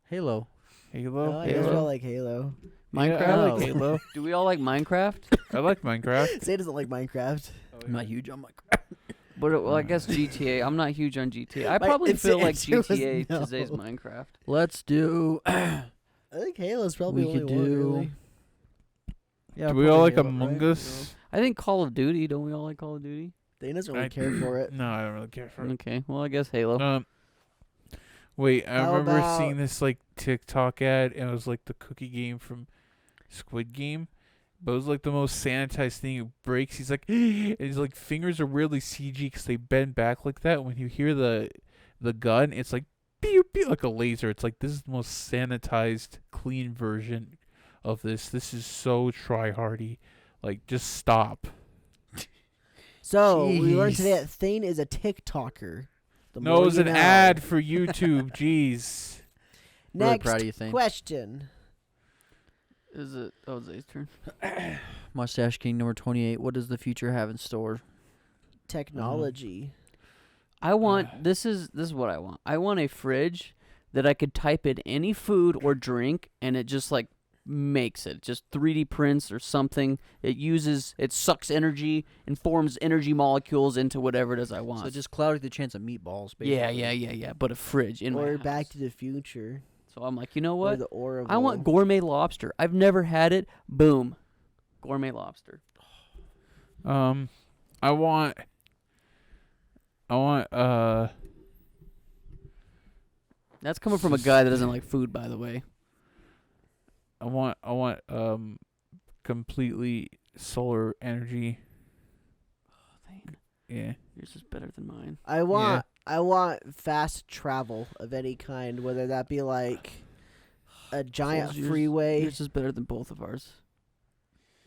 Halo. Halo. No, I guess we all like Halo. Minecraft? Yeah, I Oh. like Halo. Do we all like Minecraft? I like Minecraft. Zay doesn't like Minecraft. I'm not huge on my. But well, I guess GTA. I'm not huge on GTA. I My probably feel like answer was GTA no. today's Minecraft. Let's do. I think Halo's probably We the could only one, do- really. Yeah. Do we all probably like Halo, Among right? Us? I think Call of Duty. Don't we all like Call of Duty? Dane doesn't really I- care for it. No, I don't really care for it. Okay, well I guess Halo. Wait, I How remember about- seeing this like TikTok ad, and it was like the cookie game from Squid Game, but it was like the most sanitized thing. It breaks. He's like, and his like fingers are weirdly CG because they bend back like that. When you hear the gun, it's like pew pew like a laser. It's like this is the most sanitized, clean version of this. This is so try-hardy. Like, just stop. So, we learned Jeez. today that Thane is a TikToker. The No, more it was you an know. ad for YouTube. Jeez. Really Next proud of you, Thane. question. Is it? Oh, it's Zay's turn. Mustache King number 28. What does the future have in store? Technology. I want this is what I want. I want a fridge that I could type in any food or drink and it just like makes it. Just 3D prints or something. It sucks energy and forms energy molecules into whatever it is I want. So just clouded the chance of meatballs. Basically. yeah. But a fridge in my Or house. Back to the Future. So I'm like, you know Or what? the Orville. I want gourmet lobster. I've never had it. Boom. Gourmet lobster. I want That's coming from a guy that doesn't like food, by the way. I want completely solar energy. Thing. Yeah. Yours is better than mine. I want fast travel of any kind, whether that be like a giant Yours- freeway. Yours is better than both of ours.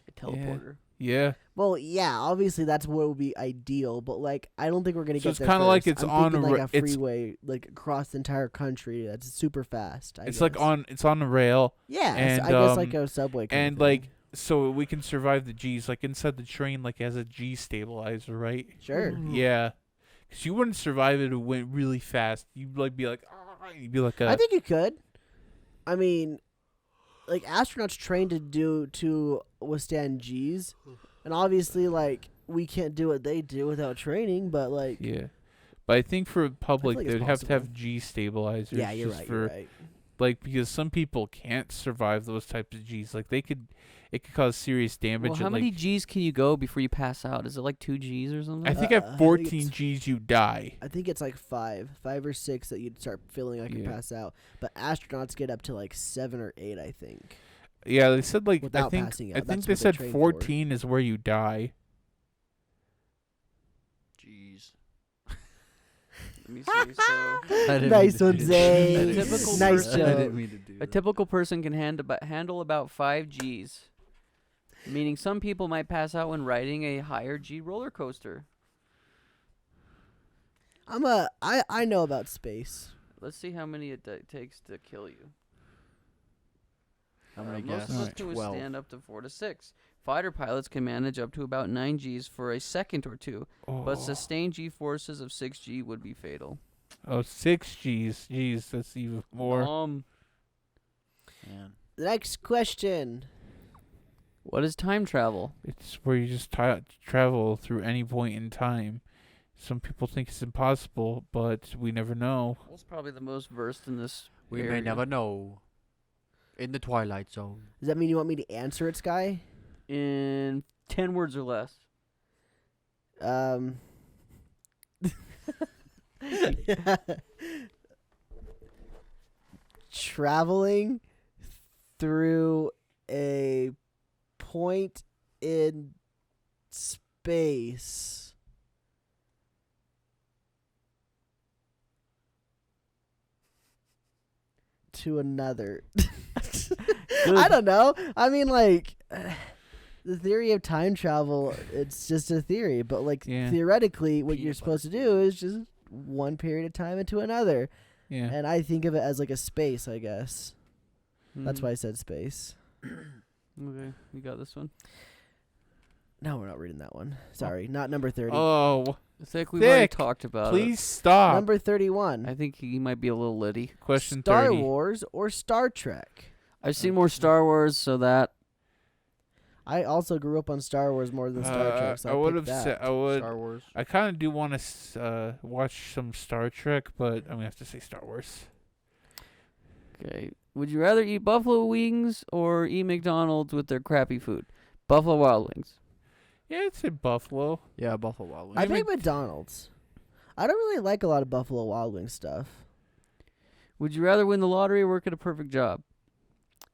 A teleporter. Yeah. Well, yeah, obviously that's what would be ideal, but like I don't think we're gonna So get it's there. kinda like first. it's I'm on thinking a like ra- a it's- freeway, like across the entire country. That's super fast. It's like it's on the rail, yeah, and, I guess like a subway. Kind and of thing. like so we can survive the G's. Like inside the train, like it has a G stabilizer, right? sure. Yeah. 'Cause you wouldn't survive it if it went really fast. You'd like be like, "Ah," you'd be like, I think you could. I mean, like astronauts trained to withstand G's, and obviously like we can't do what they do without training. But like, yeah. But I think for public, like it's they'd have to have possible. G stabilizers. yeah, you're just right. For, You're right. Like because some people can't survive those types of G's. Like it could cause serious damage. Well, how and, many like, G's can you go before you pass out? Is it like 2 G's or something? I think I at think 14 it's- G's you die. I think it's like five or six that you'd start feeling like you Yeah. pass out. But astronauts get up to like 7 or 8, I think. Yeah, they said like Without I think passing I out. think That's they what they said train for. 14 is where you die. Jeez. Let me see. So Nice one, Zay. Typical Nice person. joke. mean to do a typical person can handle about 5 G's, meaning some people might pass out when riding a higher G roller coaster. I know about space. Let's see how many it takes to kill you. I'm gonna Most guess of us can 12. withstand up to 4 to 6. Fighter pilots can manage up to about 9 Gs for a second or two, but sustained G forces of 6 G would be fatal. Oh, 6 G's. Jeez, that's even more. Man. The next question. What is time travel? It's where you just travel through any point in time. Some people think it's impossible, but we never know. Who's probably the most versed in this? We may area? never know. In the Twilight Zone. Does that mean you want me to answer it, Sky? In 10 words or less. Traveling through a point in space. To another. I don't know. I mean, like, the theory of time travel, it's just a theory. But, like, Yeah. theoretically, what you're Peanut supposed to butter do is just one period of time into another. Yeah. And I think of it as, like, a space, I guess. That's Hmm. why I said space. Okay, you got this one. No, we're not reading that one. Sorry, not number 30. Oh, I think we've already Thick, talked about please stop. Number 31. it. I think he might be a little litty. Question Star 30. Wars or Star Trek? I've seen more Star Wars, so that I also grew up on Star Wars more than Star Trek, so I I would picked have that. said I would. Star Wars. I kind of do want to watch some Star Trek, but I'm gonna have to say Star Wars. okay. Would you rather eat buffalo wings or eat McDonald's with their crappy food? Buffalo Wild Wings. Yeah, it's in Buffalo. Yeah, Buffalo Wild Wings. I I picked McDonald's. I don't really like a lot of Buffalo Wild Wings stuff. Would you rather win the lottery or work at a perfect job?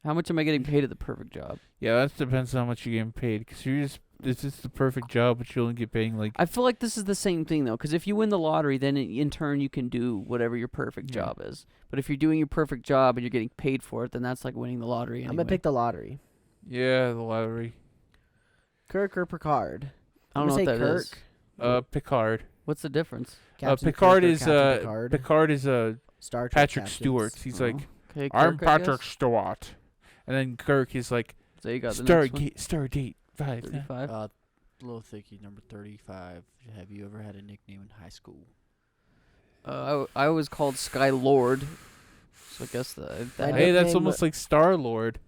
How much am I getting paid at the perfect job? Yeah, that depends on how much you're getting paid. Cause this is the perfect job, but you only get paying like. I feel like this is the same thing, though, because if you win the lottery, then in turn you can do whatever your perfect Yeah. job is. But if you're doing your perfect job and you're getting paid for it, then that's like winning the lottery anyway. I'm going to pick the lottery. Yeah, the lottery. Kirk or Picard? I don't know I'm what gonna that say is. Kirk. Picard. What's the difference? Captain Picard Kirk or is Captain Picard? Picard is Star Trek Patrick captains. Stewart. He's Oh, like, okay, I'm Kirk, I Patrick guess. Stewart, and then Kirk is like So you got the next one. Stardate 5. 35. Little Thicky, number 35. Have you ever had a nickname in high school? I was called Sky Lord, so I guess that. My Hey, that's nickname almost like Star Lord.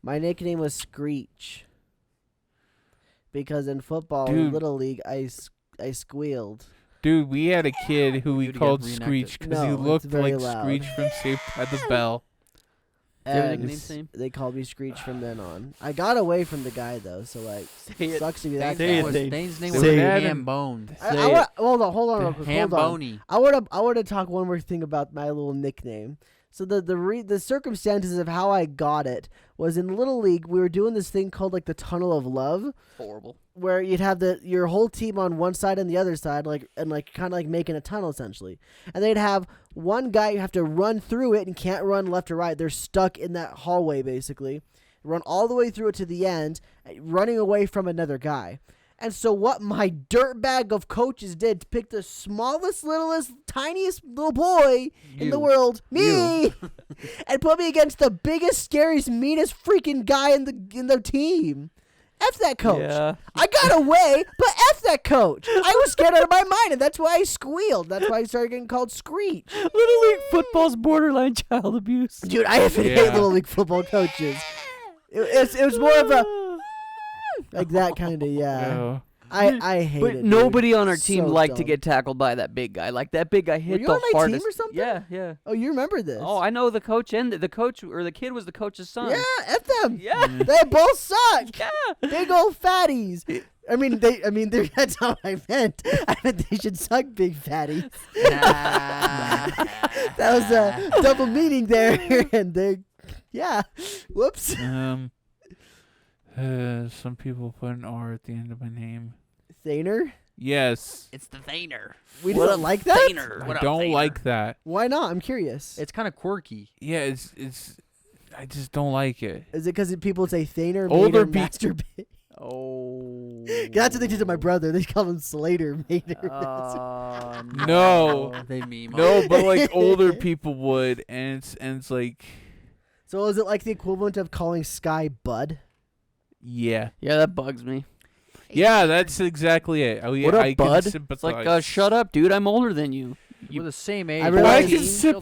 My nickname was Screech. Because in football, in Dude. Little League, I squealed. Dude, we had a kid who we You'd get called reenacted. Screech because he No, it's looked very like loud. Screech from Saved by the Bell. Do you have a And nickname, Sam? they called me Screech from then on. I got away from the guy, though, so, like, Say it. sucks to be that Say it, guy. Dave. Dane's name Say was it. Ham Bone. I hold on real quick. Ham Hold on. Boney. I want to talk one more thing about my little nickname. So the circumstances of how I got it was in Little League. We were doing this thing called like the Tunnel of Love, Horrible. where you'd have your whole team on one side and the other side, kind of like making a tunnel essentially. And they'd have one guy you have to run through it and can't run left or right. They're stuck in that hallway basically. Run all the way through it to the end, running away from another guy. And so what my dirtbag of coaches did to pick the smallest, littlest, tiniest little boy in the world, me, and put me against the biggest, scariest, meanest freaking guy in the team. F that coach. Yeah. I got away, but F that coach. I was scared out of my mind, and that's why I squealed. That's why I started getting called Screech. Little League football's borderline child abuse. Dude, I even hate Yeah. Little League football coaches. It was more of a like that kind of, yeah. Yeah. I hate But it. nobody dude. on our team So liked to dumb. get tackled by that big guy. Like that big guy hit you the on my hardest. team or something? Yeah, yeah. Oh, you remember this? Oh, I know the coach and the coach or the kid was the coach's son. Yeah, F them. Yeah. They both suck. Yeah. Big old fatties. That's how I meant. I meant they should suck, big fatties. That was a double meaning there, and yeah. Whoops. Some people put an R at the end of my name. Thaner? Yes. It's the Thaner. We What didn't up, like that? Thaner? I What up, don't Thaner? like that. Why not? I'm curious. It's kind of quirky. Yeah, it's. I just don't like it. Is it because people say Thaner, Older Mater, pe- masturbate? Oh. That's what they did to my brother. They called him Slater, Mater. No. They meme. No, but like older people would, and it's like, So is it like the equivalent of calling Sky Bud? yeah, Yeah, that bugs me. yeah, that's exactly it. Oh yeah, What up, I bud? can sympathize. It's like, shut up, dude. I'm older than you. We're the same age. I Well, realize- I can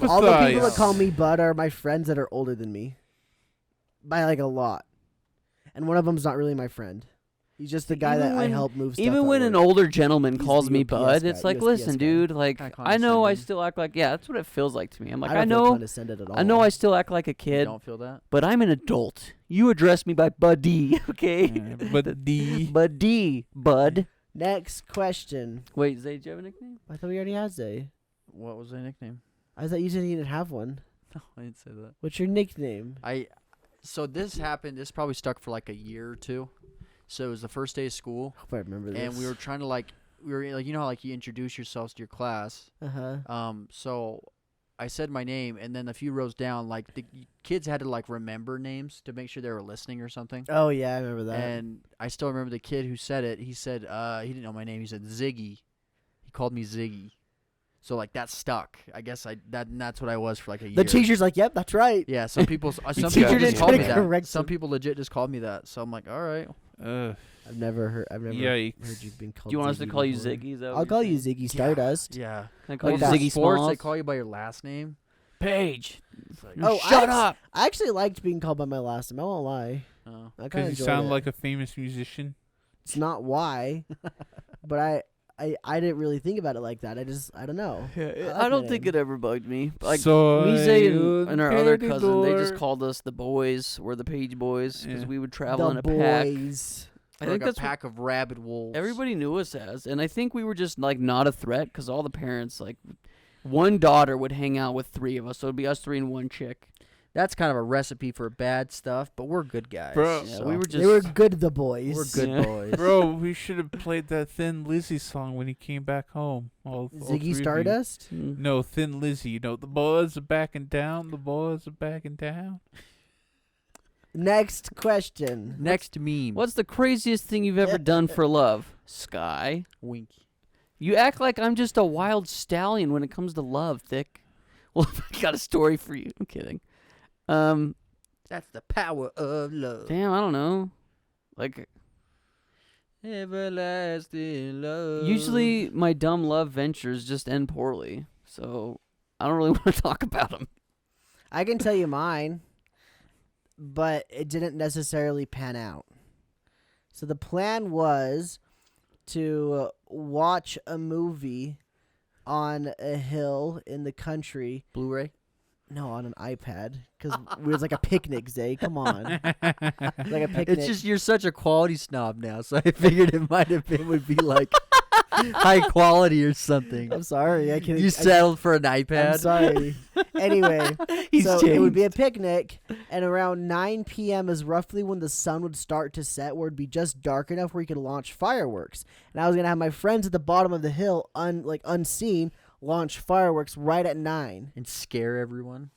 All the people sympathize. that call me Bud are my friends that are older than me. By like a lot. And one of them's not really my friend. He's just the guy Even that I when- help move stuff Even at when an work. older gentleman He's calls the me UPS bud, guy, it's like, USPS listen, guy. dude, like Kinda I know I condescending. still act like that's what it feels like to me. I'm like, I I don't feel know condescended at all. I know I still act like a You kid, don't feel that? but I'm an adult. You address me by buddy, okay? But D. Buddy, bud. Next question. Wait, Zay, do you have a nickname? I thought we already had Zay. What was their nickname? I thought you said you didn't have one. No, I didn't say that. What's your nickname? So this happened. This probably stuck for like a year or two. So it was the first day of school, I hope I remember this. and we were trying to you know how like you introduce yourselves to your class. Uh-huh. So I said my name, and then a few rows down, like the kids had to like remember names to make sure they were listening or something. Oh, yeah, I remember that. And I still remember the kid who said it. He said he didn't know my name. He said Ziggy. He called me Ziggy. So like that stuck. I guess that's what I was for like a year. The teacher's like, yep, that's right. Yeah, some people some teacher people didn't just try called to me that. correct Some him. people legit just called me that. So I'm like, all right. I've never heard Yikes. you being called Do you want us to Ziggy call you before. Ziggy? Is that what I'll you're call you saying? Ziggy Stardust. Yeah. Can I call Like you that. Ziggy Sports, Smalls? they call you by your last name. Page. It's like, Oh, Shut up. I actually liked being called by my last name. I won't lie. oh. I kind of Because you enjoyed sound it. like a famous musician. It's not why, but I didn't really think about it like that. I don't know. I like I don't my think name. it ever bugged me. Like So Mise and our other Petty cousin, they just door. called us the boys. We're the Page Boys because Yeah. we would travel in The a pack. boys. I Or think like that's a what pack of rabid wolves. everybody knew us as, and I think we were just like not a threat because all the parents like one daughter would hang out with three of us, so it'd be us three and one chick. That's kind of a recipe for bad stuff, but we're good guys. Bro. Yeah, so we were just They were good, the boys. we're good Yeah. boys. Bro, we should have played that Thin Lizzy song when he came back home. All three of you. Ziggy Stardust. Mm. No, Thin Lizzy. You know, the boys are backing down. The boys are backing down. Next question. Next meme. What's the craziest thing you've ever done for love, Sky? Wink. You act like I'm just a wild stallion when it comes to love, Thick. Well, I got a story for you. I'm kidding. That's the power of love. Damn, I don't know. Like, Everlasting love. usually my dumb love ventures just end poorly, so I don't really want to talk about them. I can tell you mine, but it didn't necessarily pan out. So the plan was to watch a movie on a hill in the country. Blu-ray. No, on an iPad, because it was like a picnic, Zay. Come on, like a picnic. It's just you're such a quality snob now, so I figured it might have been would be like high quality or something. I'm sorry. I can't. You settled for an I'm iPad. sorry. Anyway, He's so changed. it would be a picnic, and around 9 p.m. is roughly when the sun would start to set, where it'd be just dark enough where you could launch fireworks. And I was gonna have my friends at the bottom of the hill, unseen, launch fireworks right at 9. And scare everyone.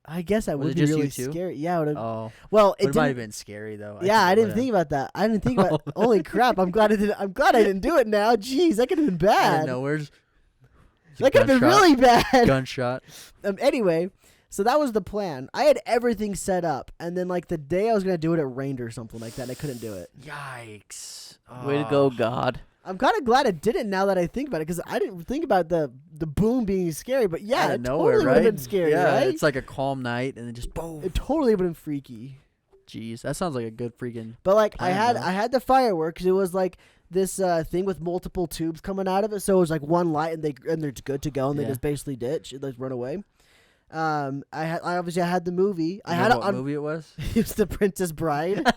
I guess that Was would it be just you really two? scary. Yeah, it would. Oh, Well, but it it might have didn't. been scary though. Yeah, I didn't think about that. I didn't think about. Holy crap! I'm glad I didn't. I'm glad I didn't do it now. Jeez, that could have been I bad. didn't know where's. That could have been really bad. Gunshot. Anyway, so that was the plan. I had everything set up, and then like the day I was gonna do it, it rained or something like that, and I couldn't do it. Yikes! Way to go, God. I'm kind of glad I didn't now that I think about it, because I didn't think about the boom being scary. But yeah, Out it of nowhere, totally would right? have been scary, yeah, right? it's like a calm night, and then just boom. It totally would have been freaky. Jeez, that sounds like a good freaking. But like I Plan, though. had the fireworks. It was like this thing with multiple tubes coming out of it, so it was like one light, and they're good to go, and they Yeah. just basically ditch, like run away. I obviously had the movie. I You had know it what on. movie it was? It was The Princess Bride.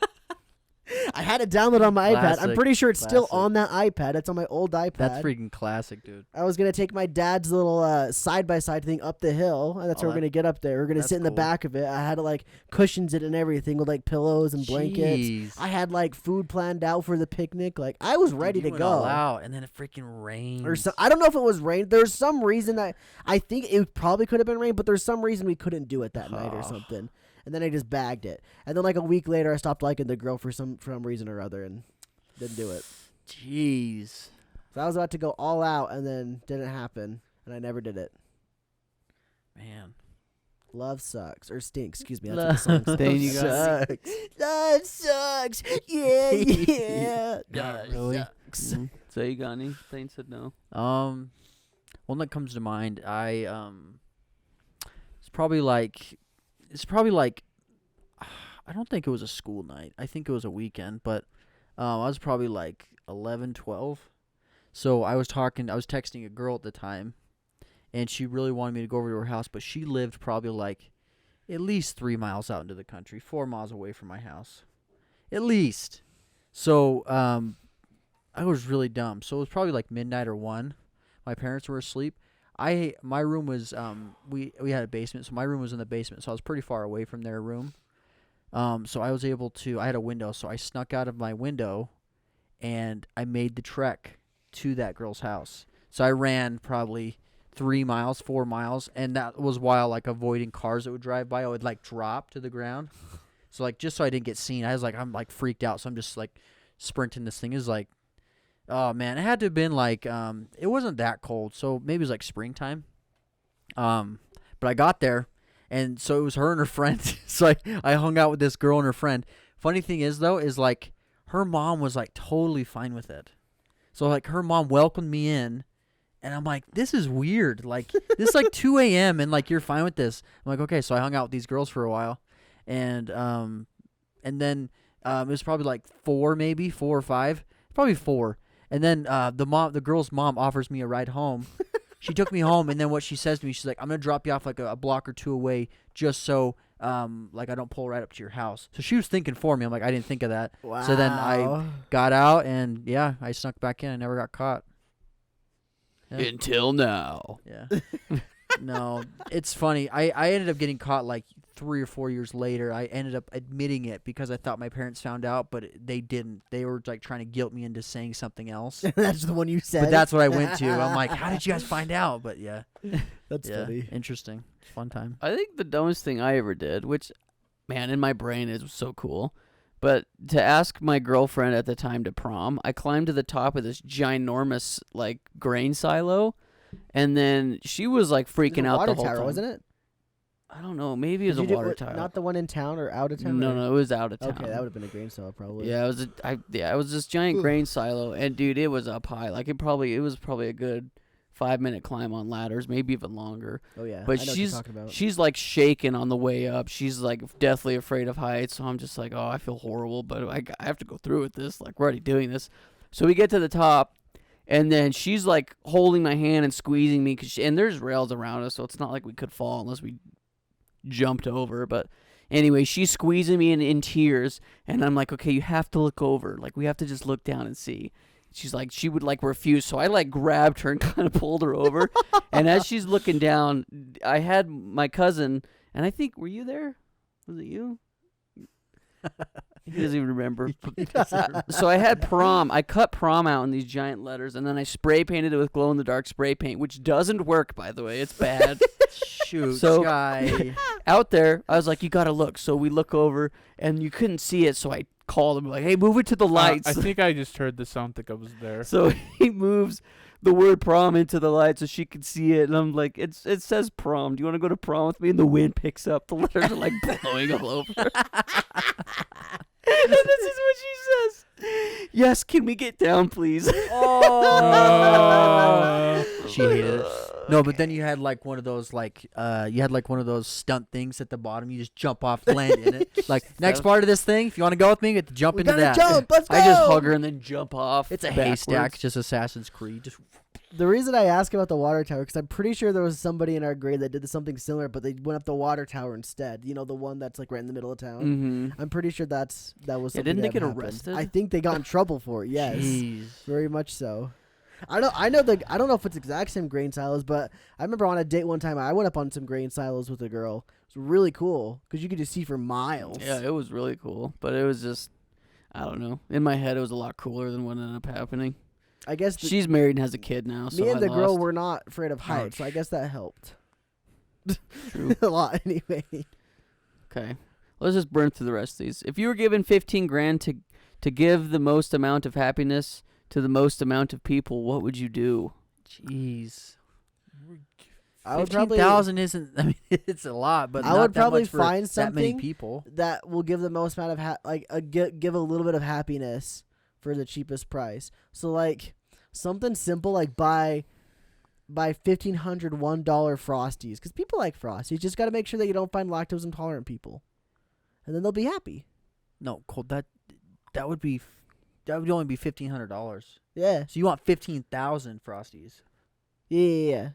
I had it downloaded on my iPad. I'm Classic, pretty sure it's still classic. on that iPad. It's on my old iPad. That's freaking classic, dude. I was gonna take my dad's little side-by-side thing up the hill, and that's Oh, how we're that- gonna get up there. We're gonna that's sit in the cool. back of it. I had like cushions it and everything with like pillows and blankets. Jeez. I had like food planned out for the picnic. Like I was Dude, ready you to went go. all out, and then it freaking rained. Or so, I don't know if it was rain. There's some reason that I think it probably could have been rain, but there's some reason we couldn't do it that night or Oh. something. And then I just bagged it. And then like a week later, I stopped liking the girl for some reason or other and didn't do it. Jeez. So I was about to go all out, and then didn't happen, and I never did it. Man. Love sucks or stinks. Excuse me. That's what the song Dang, you says. guys. Love sucks. Yeah, yeah. Not really. Sucks. So you got any? Thane said no. One that comes to mind, it's probably like I don't think it was a school night. I think it was a weekend, but I was probably like 11, 12. So I was texting a girl at the time, and she really wanted me to go over to her house, but she lived probably like at least 3 miles out into the country, 4 miles away from my house. At least. So I was really dumb. So it was probably like midnight or 1. My parents were asleep. My room was we had a basement, so my room was in the basement, so I was pretty far away from their room. So I was able to. I had a window, so I snuck out of my window, and I made the trek to that girl's house. So I ran probably 3 miles, 4 miles, and that was while like avoiding cars that would drive by. I would like drop to the ground, so like just so I didn't get seen. I'm like freaked out, so I'm just like sprinting. This thing is like. Oh man, it had to have been like it wasn't that cold, so maybe it was like springtime. But I got there, and so it was her and her friend. So I hung out with this girl and her friend. Funny thing is though, is like her mom was like totally fine with it. So like her mom welcomed me in, and I'm like, this is weird. Like this is like 2 a.m. and like you're fine with this. I'm like, okay. So I hung out with these girls for a while, and then it was probably like 4 or 5, probably 4. And then the girl's mom offers me a ride home. She took me home, and then what she says to me, she's like, "I'm gonna drop you off like a block or 2 away, just so like I don't pull right up to your house." So she was thinking for me. I'm like, I didn't think of that. Wow. So then I got out, and yeah, I snuck back in. I never got caught. Yeah. Until now. Yeah. No, it's funny. I ended up getting caught like 3 or 4 years later. I ended up admitting it because I thought my parents found out, but they didn't. They were like trying to guilt me into saying something else. That's the one you said. But that's what I went to. I'm like, how did you guys find out? But yeah, That's yeah, funny. interesting, fun time. I think the dumbest thing I ever did, which, man, in my brain is so cool, but to ask my girlfriend at the time to prom, I climbed to the top of this ginormous like grain silo, and then she was like freaking out water the whole tower, time. wasn't it? I don't know. Maybe it was Did you a water do- tower. Not the one in town or out of town? No, or- no, it was out of town. Okay, that would have been a grain cell probably. Yeah, it was this giant grain silo, and dude, it was up high. Like it was probably a good 5-minute climb on ladders, maybe even longer. Oh yeah. But I know what you're talking about. she's like shaking on the way up. She's like deathly afraid of heights. So I'm just like, oh, I feel horrible, but I have to go through with this. Like we're already doing this. So we get to the top, and then she's like holding my hand and squeezing me, and there's rails around us, so it's not like we could fall unless we jumped over. But anyway, she's squeezing me in tears, and I'm like, okay, you have to look over. Like we have to just look down and see. she's like, she would like refuse. So I like grabbed her and kind of pulled her over. And as she's looking down, I had my cousin, and I think, were you there? Was it you? He doesn't even remember. So I had prom. I cut prom out in these giant letters, and then I spray painted it with glow in the dark spray paint, which doesn't work, by the way. It's bad. Shoot, So- guy. Out there, I was like, you gotta look. So we look over, and you couldn't see it. So I called him like, hey, move it to the lights. I think I just heard the sound. Think I was there. So he moves the word prom into the light so she could see it, and I'm like, it says prom. Do you want to go to prom with me? And the wind picks up. The letters are like blowing all over. And this is what she says. Yes, can we get down, please? Oh. She hated it. No, but then you had like one of those stunt things at the bottom. You just jump off, land in it. Like next part of this thing, if you want to go with me, you get to jump We into gotta that. jump. Let's go. I just hug her and then jump off. It's a backwards. haystack, just Assassin's Creed. Just The reason I ask about the water tower, because I'm pretty sure there was somebody in our grade that did something similar, but they went up the water tower instead. You know, the one that's like right in the middle of town. Mm-hmm. I'm pretty sure that was Yeah, something didn't they that get happened. arrested? I think they got in trouble for it. Yes, Jeez. very much so. I don't know if it's exact same grain silos, but I remember on a date one time I went up on some grain silos with a girl. It was really cool because you could just see for miles. Yeah, it was really cool, but it was just, I don't know. In my head, it was a lot cooler than what ended up happening. I guess She's married and has a kid now. So me and I the girl lost. were not afraid of heights, Ouch. so I guess that helped True. a lot anyway. Okay, let's just burn through the rest of these. If you were given 15 grand to give the most amount of happiness to the most amount of people, what would you do? Jeez. I would probably 15,000 isn't. I mean, it's a lot, but I not would that probably much for find that many something people. that will give the most amount of give a little bit of happiness for the cheapest price. So like something simple like buy $1,500 $1 Frosties because people like Frosties. You just got to make sure that you don't find lactose intolerant people, and then they'll be happy. No, Cole, that would only be $1,500. Yeah, So you want 15,000 Frosties? yeah.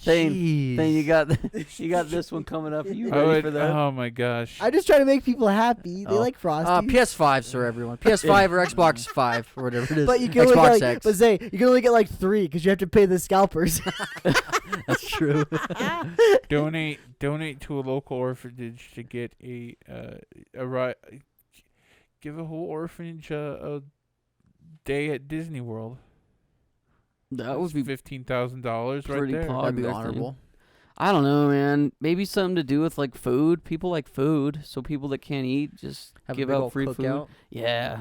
Thane, Jeez. you got this one coming up. You I ready would, for that? oh my gosh. I just try to make people happy. They Oh. like Frosties. PS5, sir, everyone. PS5 or Xbox 5 or whatever it is. But you can only Xbox get X. but say you can only get like 3 because you have to pay the scalpers. That's true. donate to a local orphanage to get give a whole orphanage a day at Disney World. That would be $15,000 right pretty there. pog. That'd be there, honorable. I don't know, man. Maybe something to do with like food. People like food, so people that can't eat just Have give a big out old free food. cookout. Yeah.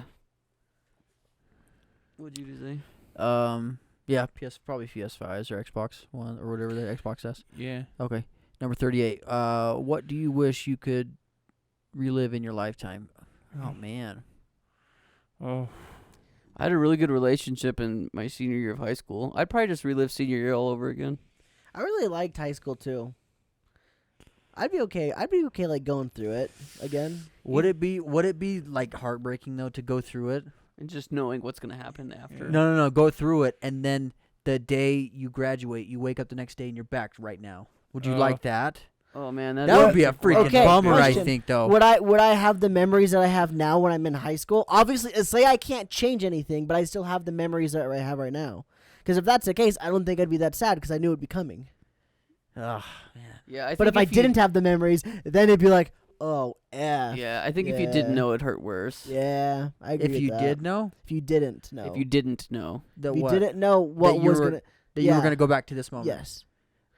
What'd you say? Yeah, probably PS5s or Xbox One or whatever the Xbox S. Yeah. Okay. Number 38. What do you wish you could relive in your lifetime? Oh man. Oh. I had a really good relationship in my senior year of high school. I'd probably just relive senior year all over again. I really liked high school too. I'd be okay like going through it again. Would it be like heartbreaking though to go through it? And just knowing what's going to happen after. No. Go through it, and then the day you graduate, you wake up the next day and you're back right now. Would you like that? Oh, man. That would be a freaking Okay, bummer, question. I think, though. Would I have the memories that I have now when I'm in high school? Obviously, say I can't change anything, but I still have the memories that I have right now. Because if that's the case, I don't think I'd be that sad because I knew it'd be coming. Ugh, man. Yeah, I But think if I you- didn't have the memories, then it'd be like, oh, yeah. Yeah, I think if you didn't Yeah. know, it'd hurt worse. Yeah, I agree If with you that. did know If you didn't know. If you didn't know. that If you what? didn't know what That you was were- going to... that you were yeah. going to go back to this moment. Yes.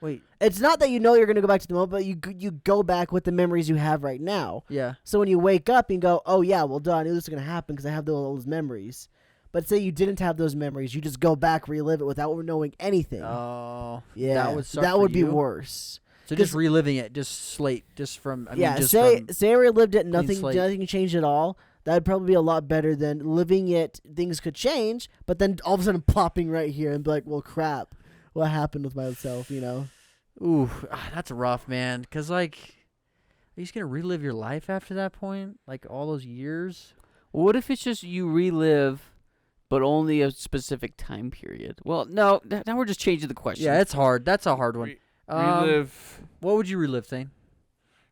Wait. It's not that you know you're going to go back to the moment, but you go back with the memories you have right now. Yeah. So when you wake up and go, oh, yeah, well, duh, I knew this was going to happen because I have those memories. But say you didn't have those memories, you just go back, relive it without knowing anything. Oh. yeah, That would suck that for would be you. worse. So just 'Cause- reliving it, just from. I yeah, mean, just say from, I relived it, clean slate. nothing changed at all. That'd probably be a lot better than living it. Things could change, but then all of a sudden plopping right here and be like, well, crap, what happened with myself? You know? Ooh, that's rough, man. Cause like, are you just gonna relive your life after that point? Like all those years? What if it's just you relive, but only a specific time period? Well, no, now we're just changing the question. Yeah, it's hard. That's a hard one. Relive What would you relive, Thane?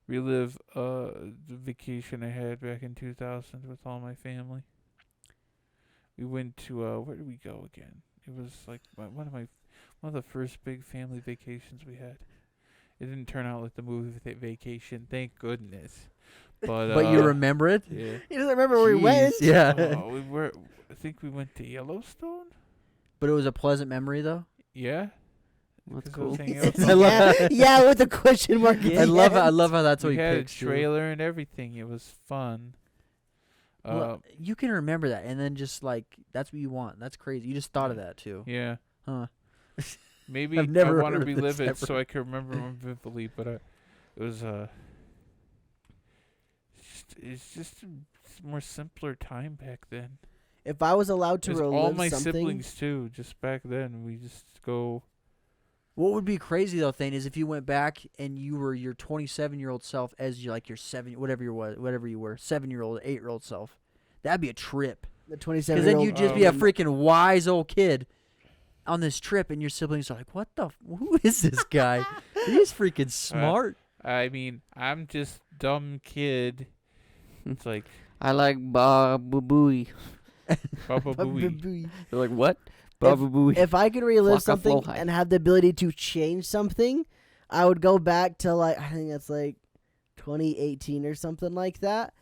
the vacation I had back in 2000 with all my family. we went to where did we go again? It was like one of the first big family vacations we had. It didn't turn out like the movie Vacation, thank goodness. But you remember it? Yeah. He doesn't remember where he went. Jeez, Yeah. I think we went to Yellowstone. But it was a pleasant memory, though. Yeah. That's 'Cause I was cool. hanging out with Yeah, with the question mark. at I the love end. how that's what we he had a picks. too. trailer and everything. It was fun. Well, you can remember that, and then just like that's what you want. That's crazy. You just thought of that too, Yeah. huh? Maybe I've never I want to heard of this relive it ever. so I can remember more vividly, but it was it's just a more simpler time back then. If I was allowed to There's relive all my something, siblings too. Just back then, we just go. What would be crazy though, Thane, is if you went back and you were your 27-year-old self as your 7-year-old, 8-year-old self. That'd be a trip. the Because 27-year-old. then you'd just be a freaking wise old kid on this trip, and your siblings are like, "What the? Who is this guy? He's freaking smart." I mean, I'm just dumb kid. It's like I like Baba Booey. Baba Booey. They're like, what? Baba Booey. If I could relive Flocka something Flohi. and have the ability to change something, I would go back to I think that's like 2018 or something like that,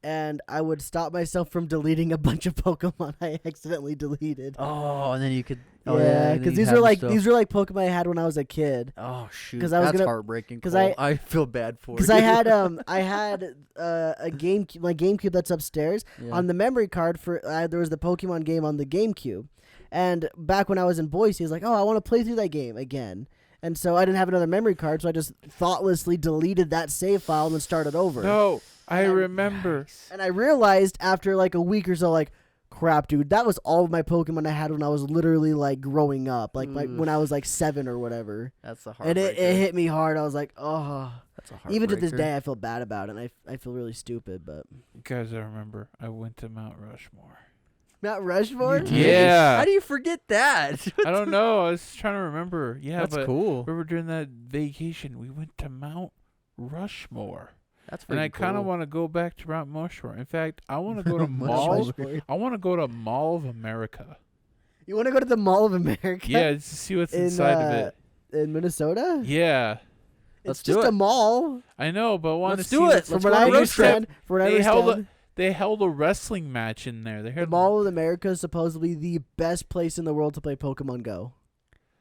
and I would stop myself from deleting a bunch of Pokemon I accidentally deleted. Oh, and then you could. Yeah, because these were like Pokemon I had when I was a kid. Oh shoot! 'Cause I was That's gonna- heartbreaking. 'cause Cole. I feel bad for you. Because I had a GameCube, my GameCube that's upstairs. Yeah. On the memory card for there was the Pokemon game on the GameCube, and back when I was in Boise, he was like, "Oh, I want to play through that game again." And so I didn't have another memory card, so I just thoughtlessly deleted that save file and then started over. No, I remember. And I realized after like a week or so, like, crap, dude, that was all of my Pokemon I had when I was literally like growing up, like when I was like 7 or whatever. That's a heartbreaker. And it hit me hard. I was like, oh. That's a heartbreaker. Even to this day, I feel bad about it, and I feel really stupid. But Guys, I remember. I went to Mount Rushmore. Mount Rushmore? Yeah. How do you forget that? I don't know. I was trying to remember. Yeah, That's but cool. remember during that vacation, we went to Mount Rushmore. That's And I kind of cool. want to go back to Mount Rushmore. In fact, I want to go to Mount Mall. Rushmore. I want to go to Mall of America. You want to go to the Mall of America? Yeah, just to see what's in, inside of it. In Minnesota? Yeah, Let's It's do just it. a mall. I know, but I want to Let's see do it. what's From Let's what go I on a road understand, from what I They held understand, They held a wrestling match in there. They the had Mall of America is supposedly the best place in the world to play Pokemon Go.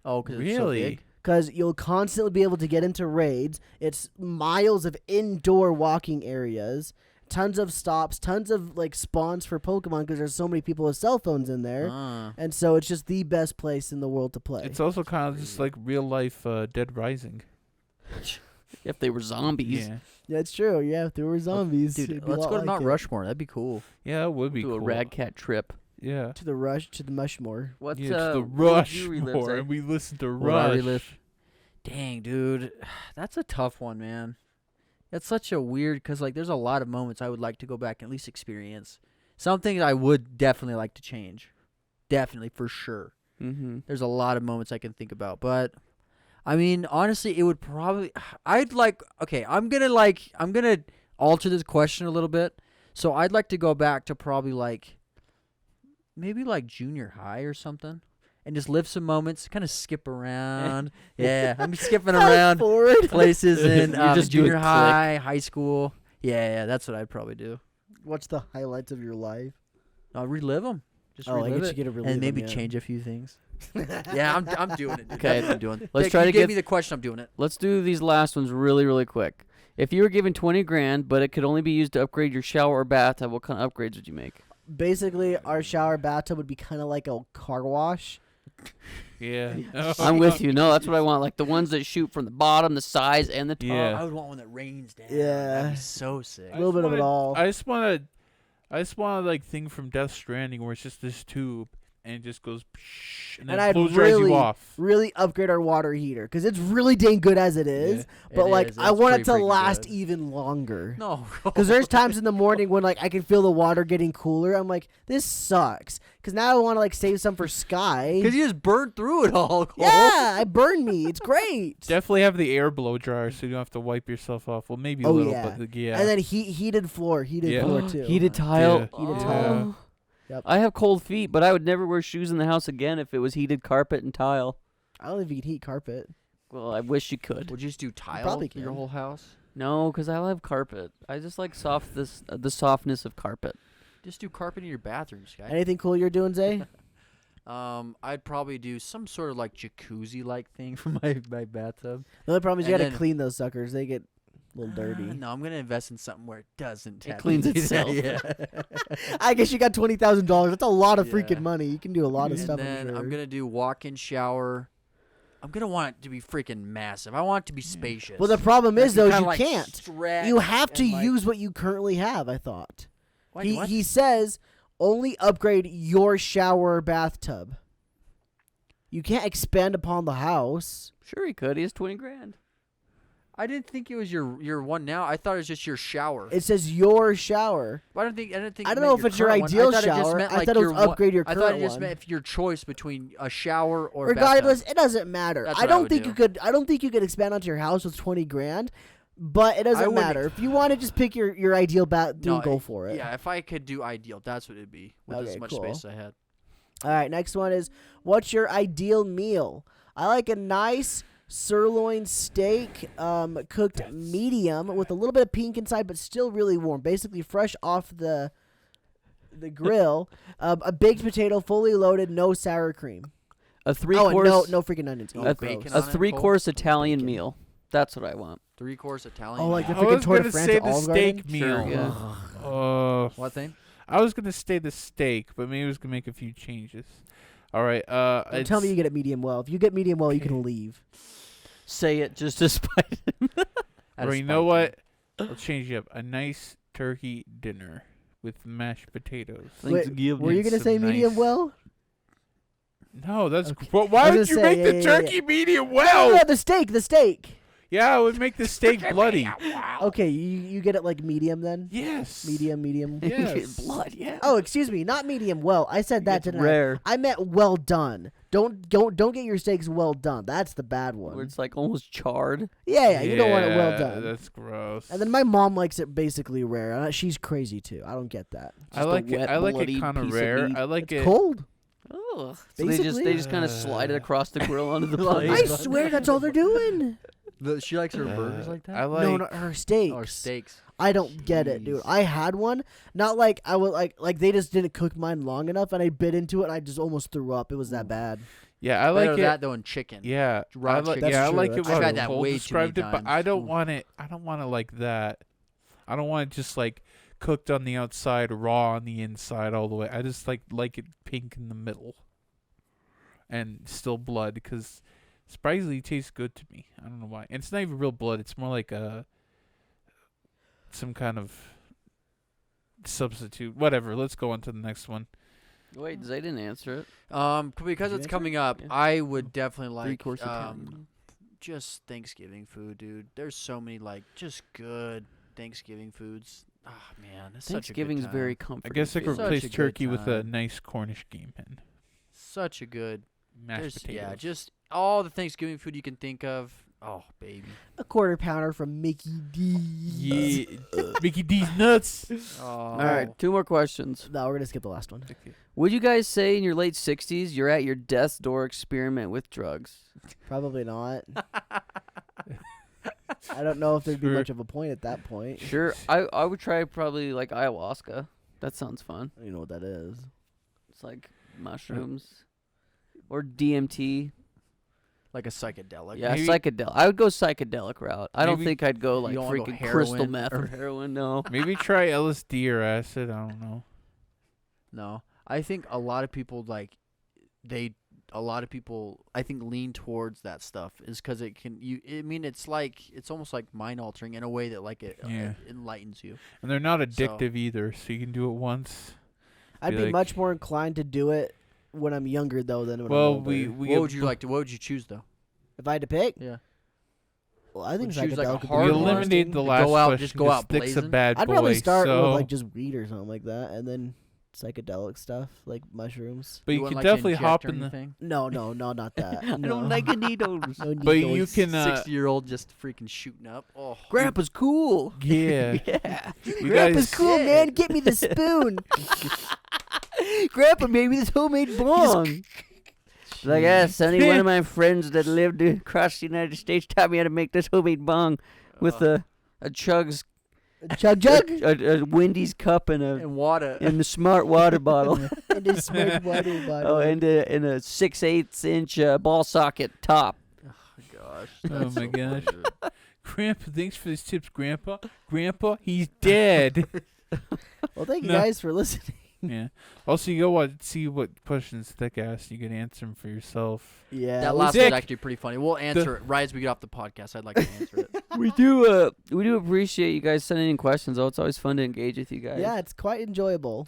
Oh, because it's so really. big. Because you'll constantly be able to get into raids. It's miles of indoor walking areas, tons of stops, tons of like spawns for Pokemon because there's so many people with cell phones in there. And so it's just the best place in the world to play. It's also kind of just like real life Dead Rising. If they were zombies. Yeah, Yeah, it's true. Yeah, if there were zombies. Dude, it'd be a let's lot go to like Mount it. Rushmore. That'd be cool. yeah, that would be Do cool. a radcat trip. Yeah, To the Mushmore. What's yeah, it's the what would you relive, Rushmore, Zach? and we listened to What I Rush. relive? Dang, dude. That's a tough one, man. That's such a weird, because, like, there's a lot of moments I would like to go back and at least experience. Some things I would definitely like to change. Definitely, for sure. Mm-hmm. There's a lot of moments I can think about. But, I mean, honestly, it would probably, I'm going to alter this question a little bit. So I'd like to go back to probably, like, maybe, like, junior high or something. And just live some moments, kind of skip around. Yeah, I'm skipping around Forward. places in You're just doing junior click. high school. Yeah, that's what I'd probably do. What's the highlights of your life? I'll relive them. Just Oh, I relive guess it. you get to relive and maybe them, yeah. change a few things. Yeah, I'm doing it. Dude. Okay, That's what I'm doing. let's Dick, try you to gave get- me the question. I'm doing it. Let's do these last ones really, really quick. If you were given 20 grand, but it could only be used to upgrade your shower or bathtub, what kind of upgrades would you make? Basically, our shower bathtub would be kind of like a car wash. Yeah, I'm with you. No, that's what I want. Like the ones that shoot from the bottom, the sides, and the top. Yeah. I would want one that rains down. Yeah. That'd be so sick. A little bit of it all. I just want like thing from Death Stranding where it's just this tube and it just goes psh, and then And I'd blows really, you off. really upgrade our water heater because it's really dang good as it is. But It like, is. I It's want it pretty to freaking last good. even longer. No. Because there's times in the morning when like I can feel the water getting cooler. I'm like, this sucks. Because now I want to like save some for Sky. Because you just burned through it all. Cole. Yeah, I burn me. It's great. Definitely have the air blow dryer so you don't have to wipe yourself off. Well, maybe a Oh, little, yeah. but yeah. And then heated floor Yeah. too. Heated tile. Yeah. Heated Yeah. tile. Yep. I have cold feet, but I would never wear shoes in the house again if it was heated carpet and tile. I don't know if you can heat carpet. Well, I wish you could. Would you just do tile probably in your can. whole house? No, because I love carpet. I just like the softness of carpet. Just do carpet in your bathrooms, guys. Anything cool you're doing, Zay? I'd probably do some sort of like jacuzzi-like thing for my bathtub. The only problem is you And gotta then- clean those suckers. They get a little dirty. No, I'm gonna invest in something where it doesn't. It have to cleans do that, itself. Yeah. I guess you got $20,000. That's a lot of Yeah. freaking money. You can do a lot of And stuff. then I'm I'm sure. gonna do walk-in shower. I'm gonna want it to be freaking massive. I want it to be spacious. Well, the problem That is can though, kinda, you like, can't. stretch You have to and, like- use what you currently have. I thought. What? He says only upgrade your shower or bathtub. You can't expand upon the house. Sure, he could. He has 20 grand. I didn't think it was your one now. I thought it was just your shower. It says your shower. I don't think. I don't think. I it don't meant know if it's your current one. ideal I thought It just shower. meant, I like, thought it was your one- upgrade your I current thought it just one. meant if your choice between a shower or Regardless, bathtub. it doesn't matter. That's I what I don't would think do. you could. I don't think you could expand onto your house with 20 grand. But it I doesn't wouldn't- matter. If you want to just pick your ideal bathroom, No, go for it. Yeah, if I could do ideal, that's what it'd be with Okay, as much cool. space I had. All right, next one is what's your ideal meal? I like a nice sirloin steak, cooked medium with a little bit of pink inside, but still really warm. Basically fresh off the grill. A baked potato, fully loaded, no sour cream. A Oh, three-course, and no freaking onions. No Oh, bacon gross. on a it, three-course Italian Bacon. meal. That's what I want. 3-course Italian. Oh, like the I freaking was Tour de gonna France say at the Olive steak Garden? meal. Sure, yeah. What thing? I was gonna say the steak, but maybe I was gonna make a few changes. All right. Don't tell me you get it medium well. If you get medium well, you can leave. Say it just to spite him. At a Or you know spike what? I'll change it up. A nice turkey dinner with mashed potatoes. Wait, Thanksgiving. Were you gonna some say medium nice- well? No, that's. Okay. Well, I why was would you gonna say, make yeah, the yeah, yeah. turkey medium No, well? the steak. Yeah, I would make the steak bloody. Okay, you get it like medium then? Yes. Medium. Yes. Blood, yeah. Oh, excuse me, not medium well. I said that, It's didn't rare. I meant well done. Don't get your steaks well done. That's the bad one. Where it's like almost charred. Yeah, you don't want it well Yeah, done. That's gross. And then my mom likes it basically rare. She's crazy too. I don't get that. I Just a like it. wet, I like it bloody kind of piece of rare. meat. I like It's it. cold. Ugh. So Basically. they just kind of slide it across the grill onto the plate. I swear that's all they're doing. She likes her burgers like that. I like. No, her steaks. Or steaks. I don't get it, dude. Jeez. I had one. Not like I was like they just didn't cook mine long enough, and I bit into it, and I just almost threw up. It was that bad. Yeah, I Better like it. that though in chicken. Yeah, Raw I like. chicken. Yeah, I That's like true, it. that's What true. I've had that Cole way too described many it, but I don't times. want it. I don't want it like that. I don't want it just like cooked on the outside, raw on the inside, all the way. I just like it pink in the middle, and still blood because surprisingly it tastes good to me. I don't know why. And it's not even real blood. It's more like some kind of substitute. Whatever. Let's go on to the next one. Wait, they didn't answer it. Because you it's answer? coming up, Yeah. I would definitely like Three-course Italian. just Thanksgiving food, dude. There's so many like just good Thanksgiving foods. Ah, man, it's such a Thanksgiving's good time. very I comforting. guess I could food. Such a replace good turkey with a time. nice Cornish game hen. such a good. Mashed There's, potatoes. yeah, just all the Thanksgiving food you can think of. Oh, baby. A quarter pounder from Mickey D. Yeah, Mickey D's nuts. Oh. All right, 2 more questions. No, we're gonna skip the last one. Would you guys say in your late 60s you're at your death's door experiment with drugs? Probably not. I don't know if there'd be Sure. much of a point at that point. Sure, I would try probably like ayahuasca. That sounds fun. I don't even know what that is. It's like mushrooms or DMT. Like a psychedelic. Yeah, Maybe- psychedelic. I would go psychedelic route. I don't Maybe- think I'd go like don't wanna go freaking crystal heroin meth or- or heroin. No. Maybe try LSD or acid. I don't know. No, I think a lot of people a lot of people I think lean towards that stuff is because it can it's almost like mind altering in a way that like it Yeah. enlightens you. And they're not So- addictive either, so you can do it once. I'd Be be like- much more inclined to do it when I'm younger though than when I'm Well, older. we What get would you like to? What would you choose though? If I had to pick, Yeah. well, I think Would you choose, like, a psychedelic would be hard we one? eliminated the To last go out- question. just go out Stick's a blazing? bad I'd boy. probably start so, with like just weed or something like that, and then psychedelic stuff like mushrooms. but you wouldn't can like to definitely inject hop or in the. anything? No, not that. I No. don't like needles. No But you needles. can. 60-year-old just freaking shooting up. Oh, Grandpa's cool. Yeah. Yeah. You Grandpa's guys. cool, Yeah. man. Get me the spoon. Grandpa made me this homemade bong. Like, yeah, Sonny, one of my friends that lived across the United States taught me how to make this homemade bong with a Chug's Chug jug. a Wendy's cup And water. and the smart water bottle. And a smart water bottle. Oh, and a 6/8 inch ball socket top. Gosh. Oh my gosh. Grandpa, thanks for these tips, Grandpa. Grandpa, he's dead. Well, thank you No. guys for listening. Yeah. Also, you go see what questions Thick asked. You can answer them for yourself. Yeah. That we- last Dick. was actually pretty funny. We'll answer it right as we get off the podcast. I'd like to answer it. We do appreciate you guys sending in questions. Though it's always fun to engage with you guys. Yeah, it's quite enjoyable.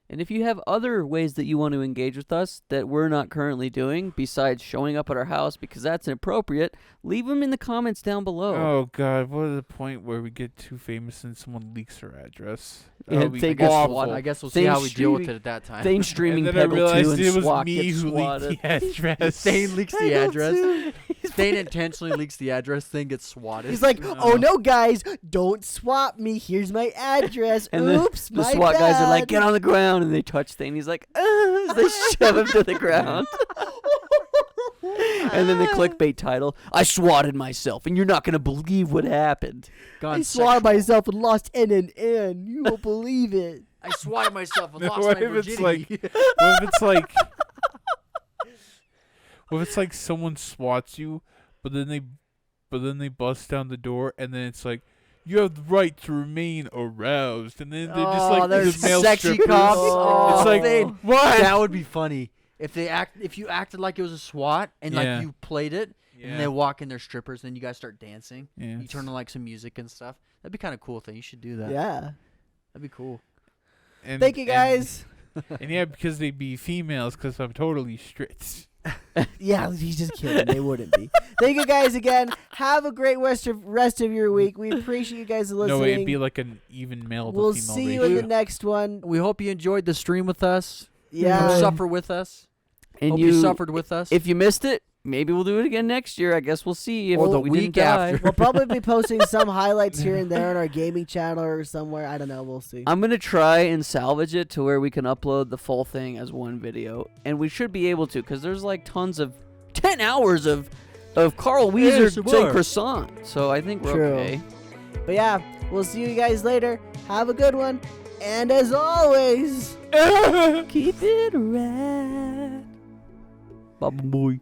And if you have other ways that you want to engage with us that we're not currently doing, besides showing up at our house because that's inappropriate, leave them in the comments down below. Oh God, what is the point where we get too famous and someone leaks our address? Yeah, That'll be they I get guess, awful. I guess we'll see how we deal with it at that time. Thane streaming and then I Peggle 2 realized and it was SWAT me gets who swatted. leaked the address. Thane leaks the Peggle address. too. Thane intentionally leaks the address. Thane gets swatted. He's like, oh no, guys, don't swap me. Here's my address. And the Oops, The my SWAT guys are like, bad." get on the ground, and they touch Thane. He's like, as they shove him to the ground. And then the clickbait title, I swatted myself, and you're not going to believe what happened. Gone I swatted sexual. myself and lost N and N. You won't believe it. I swatted myself and No, lost what my if it's virginity. What if it's like, what if it's like someone swats you, but then they bust down the door, and then it's like, you have the right to remain aroused, and then they're just like they're these male sexy strippers. cops. Oh, It's like, Thane, what? that would be funny if you acted like it was a SWAT and Yeah. like you played it, and they walk in their strippers, and you guys start dancing. Yeah, You turn on like some music and stuff. That'd be kind of cool. Thing you should do that. Yeah. That'd be cool. and, Thank you, guys. And yeah, because they'd be females, because I'm totally strict. Yeah, he's just kidding. They wouldn't be. Thank you guys again. Have a great rest of your week. We appreciate you guys listening. No, it'd be like an even male to We'll female see you ratio. in the next one. We hope you enjoyed the stream with us. Yeah. Suffer with us. And Hope you suffered with us. if you missed it, maybe we'll do it again next year. I guess we'll see if Or the we week didn't die. after. We'll probably be posting some highlights here and there on our gaming channel or somewhere. I don't know. We'll see. I'm going to try and salvage it to where we can upload the full thing as one video. And we should be able to, because there's like tons of 10 hours of Carl Weezer ASMR. saying croissant. So I think we're True. okay. But yeah, we'll see you guys later. Have a good one. And as always, Keep it rad. Bye, boy.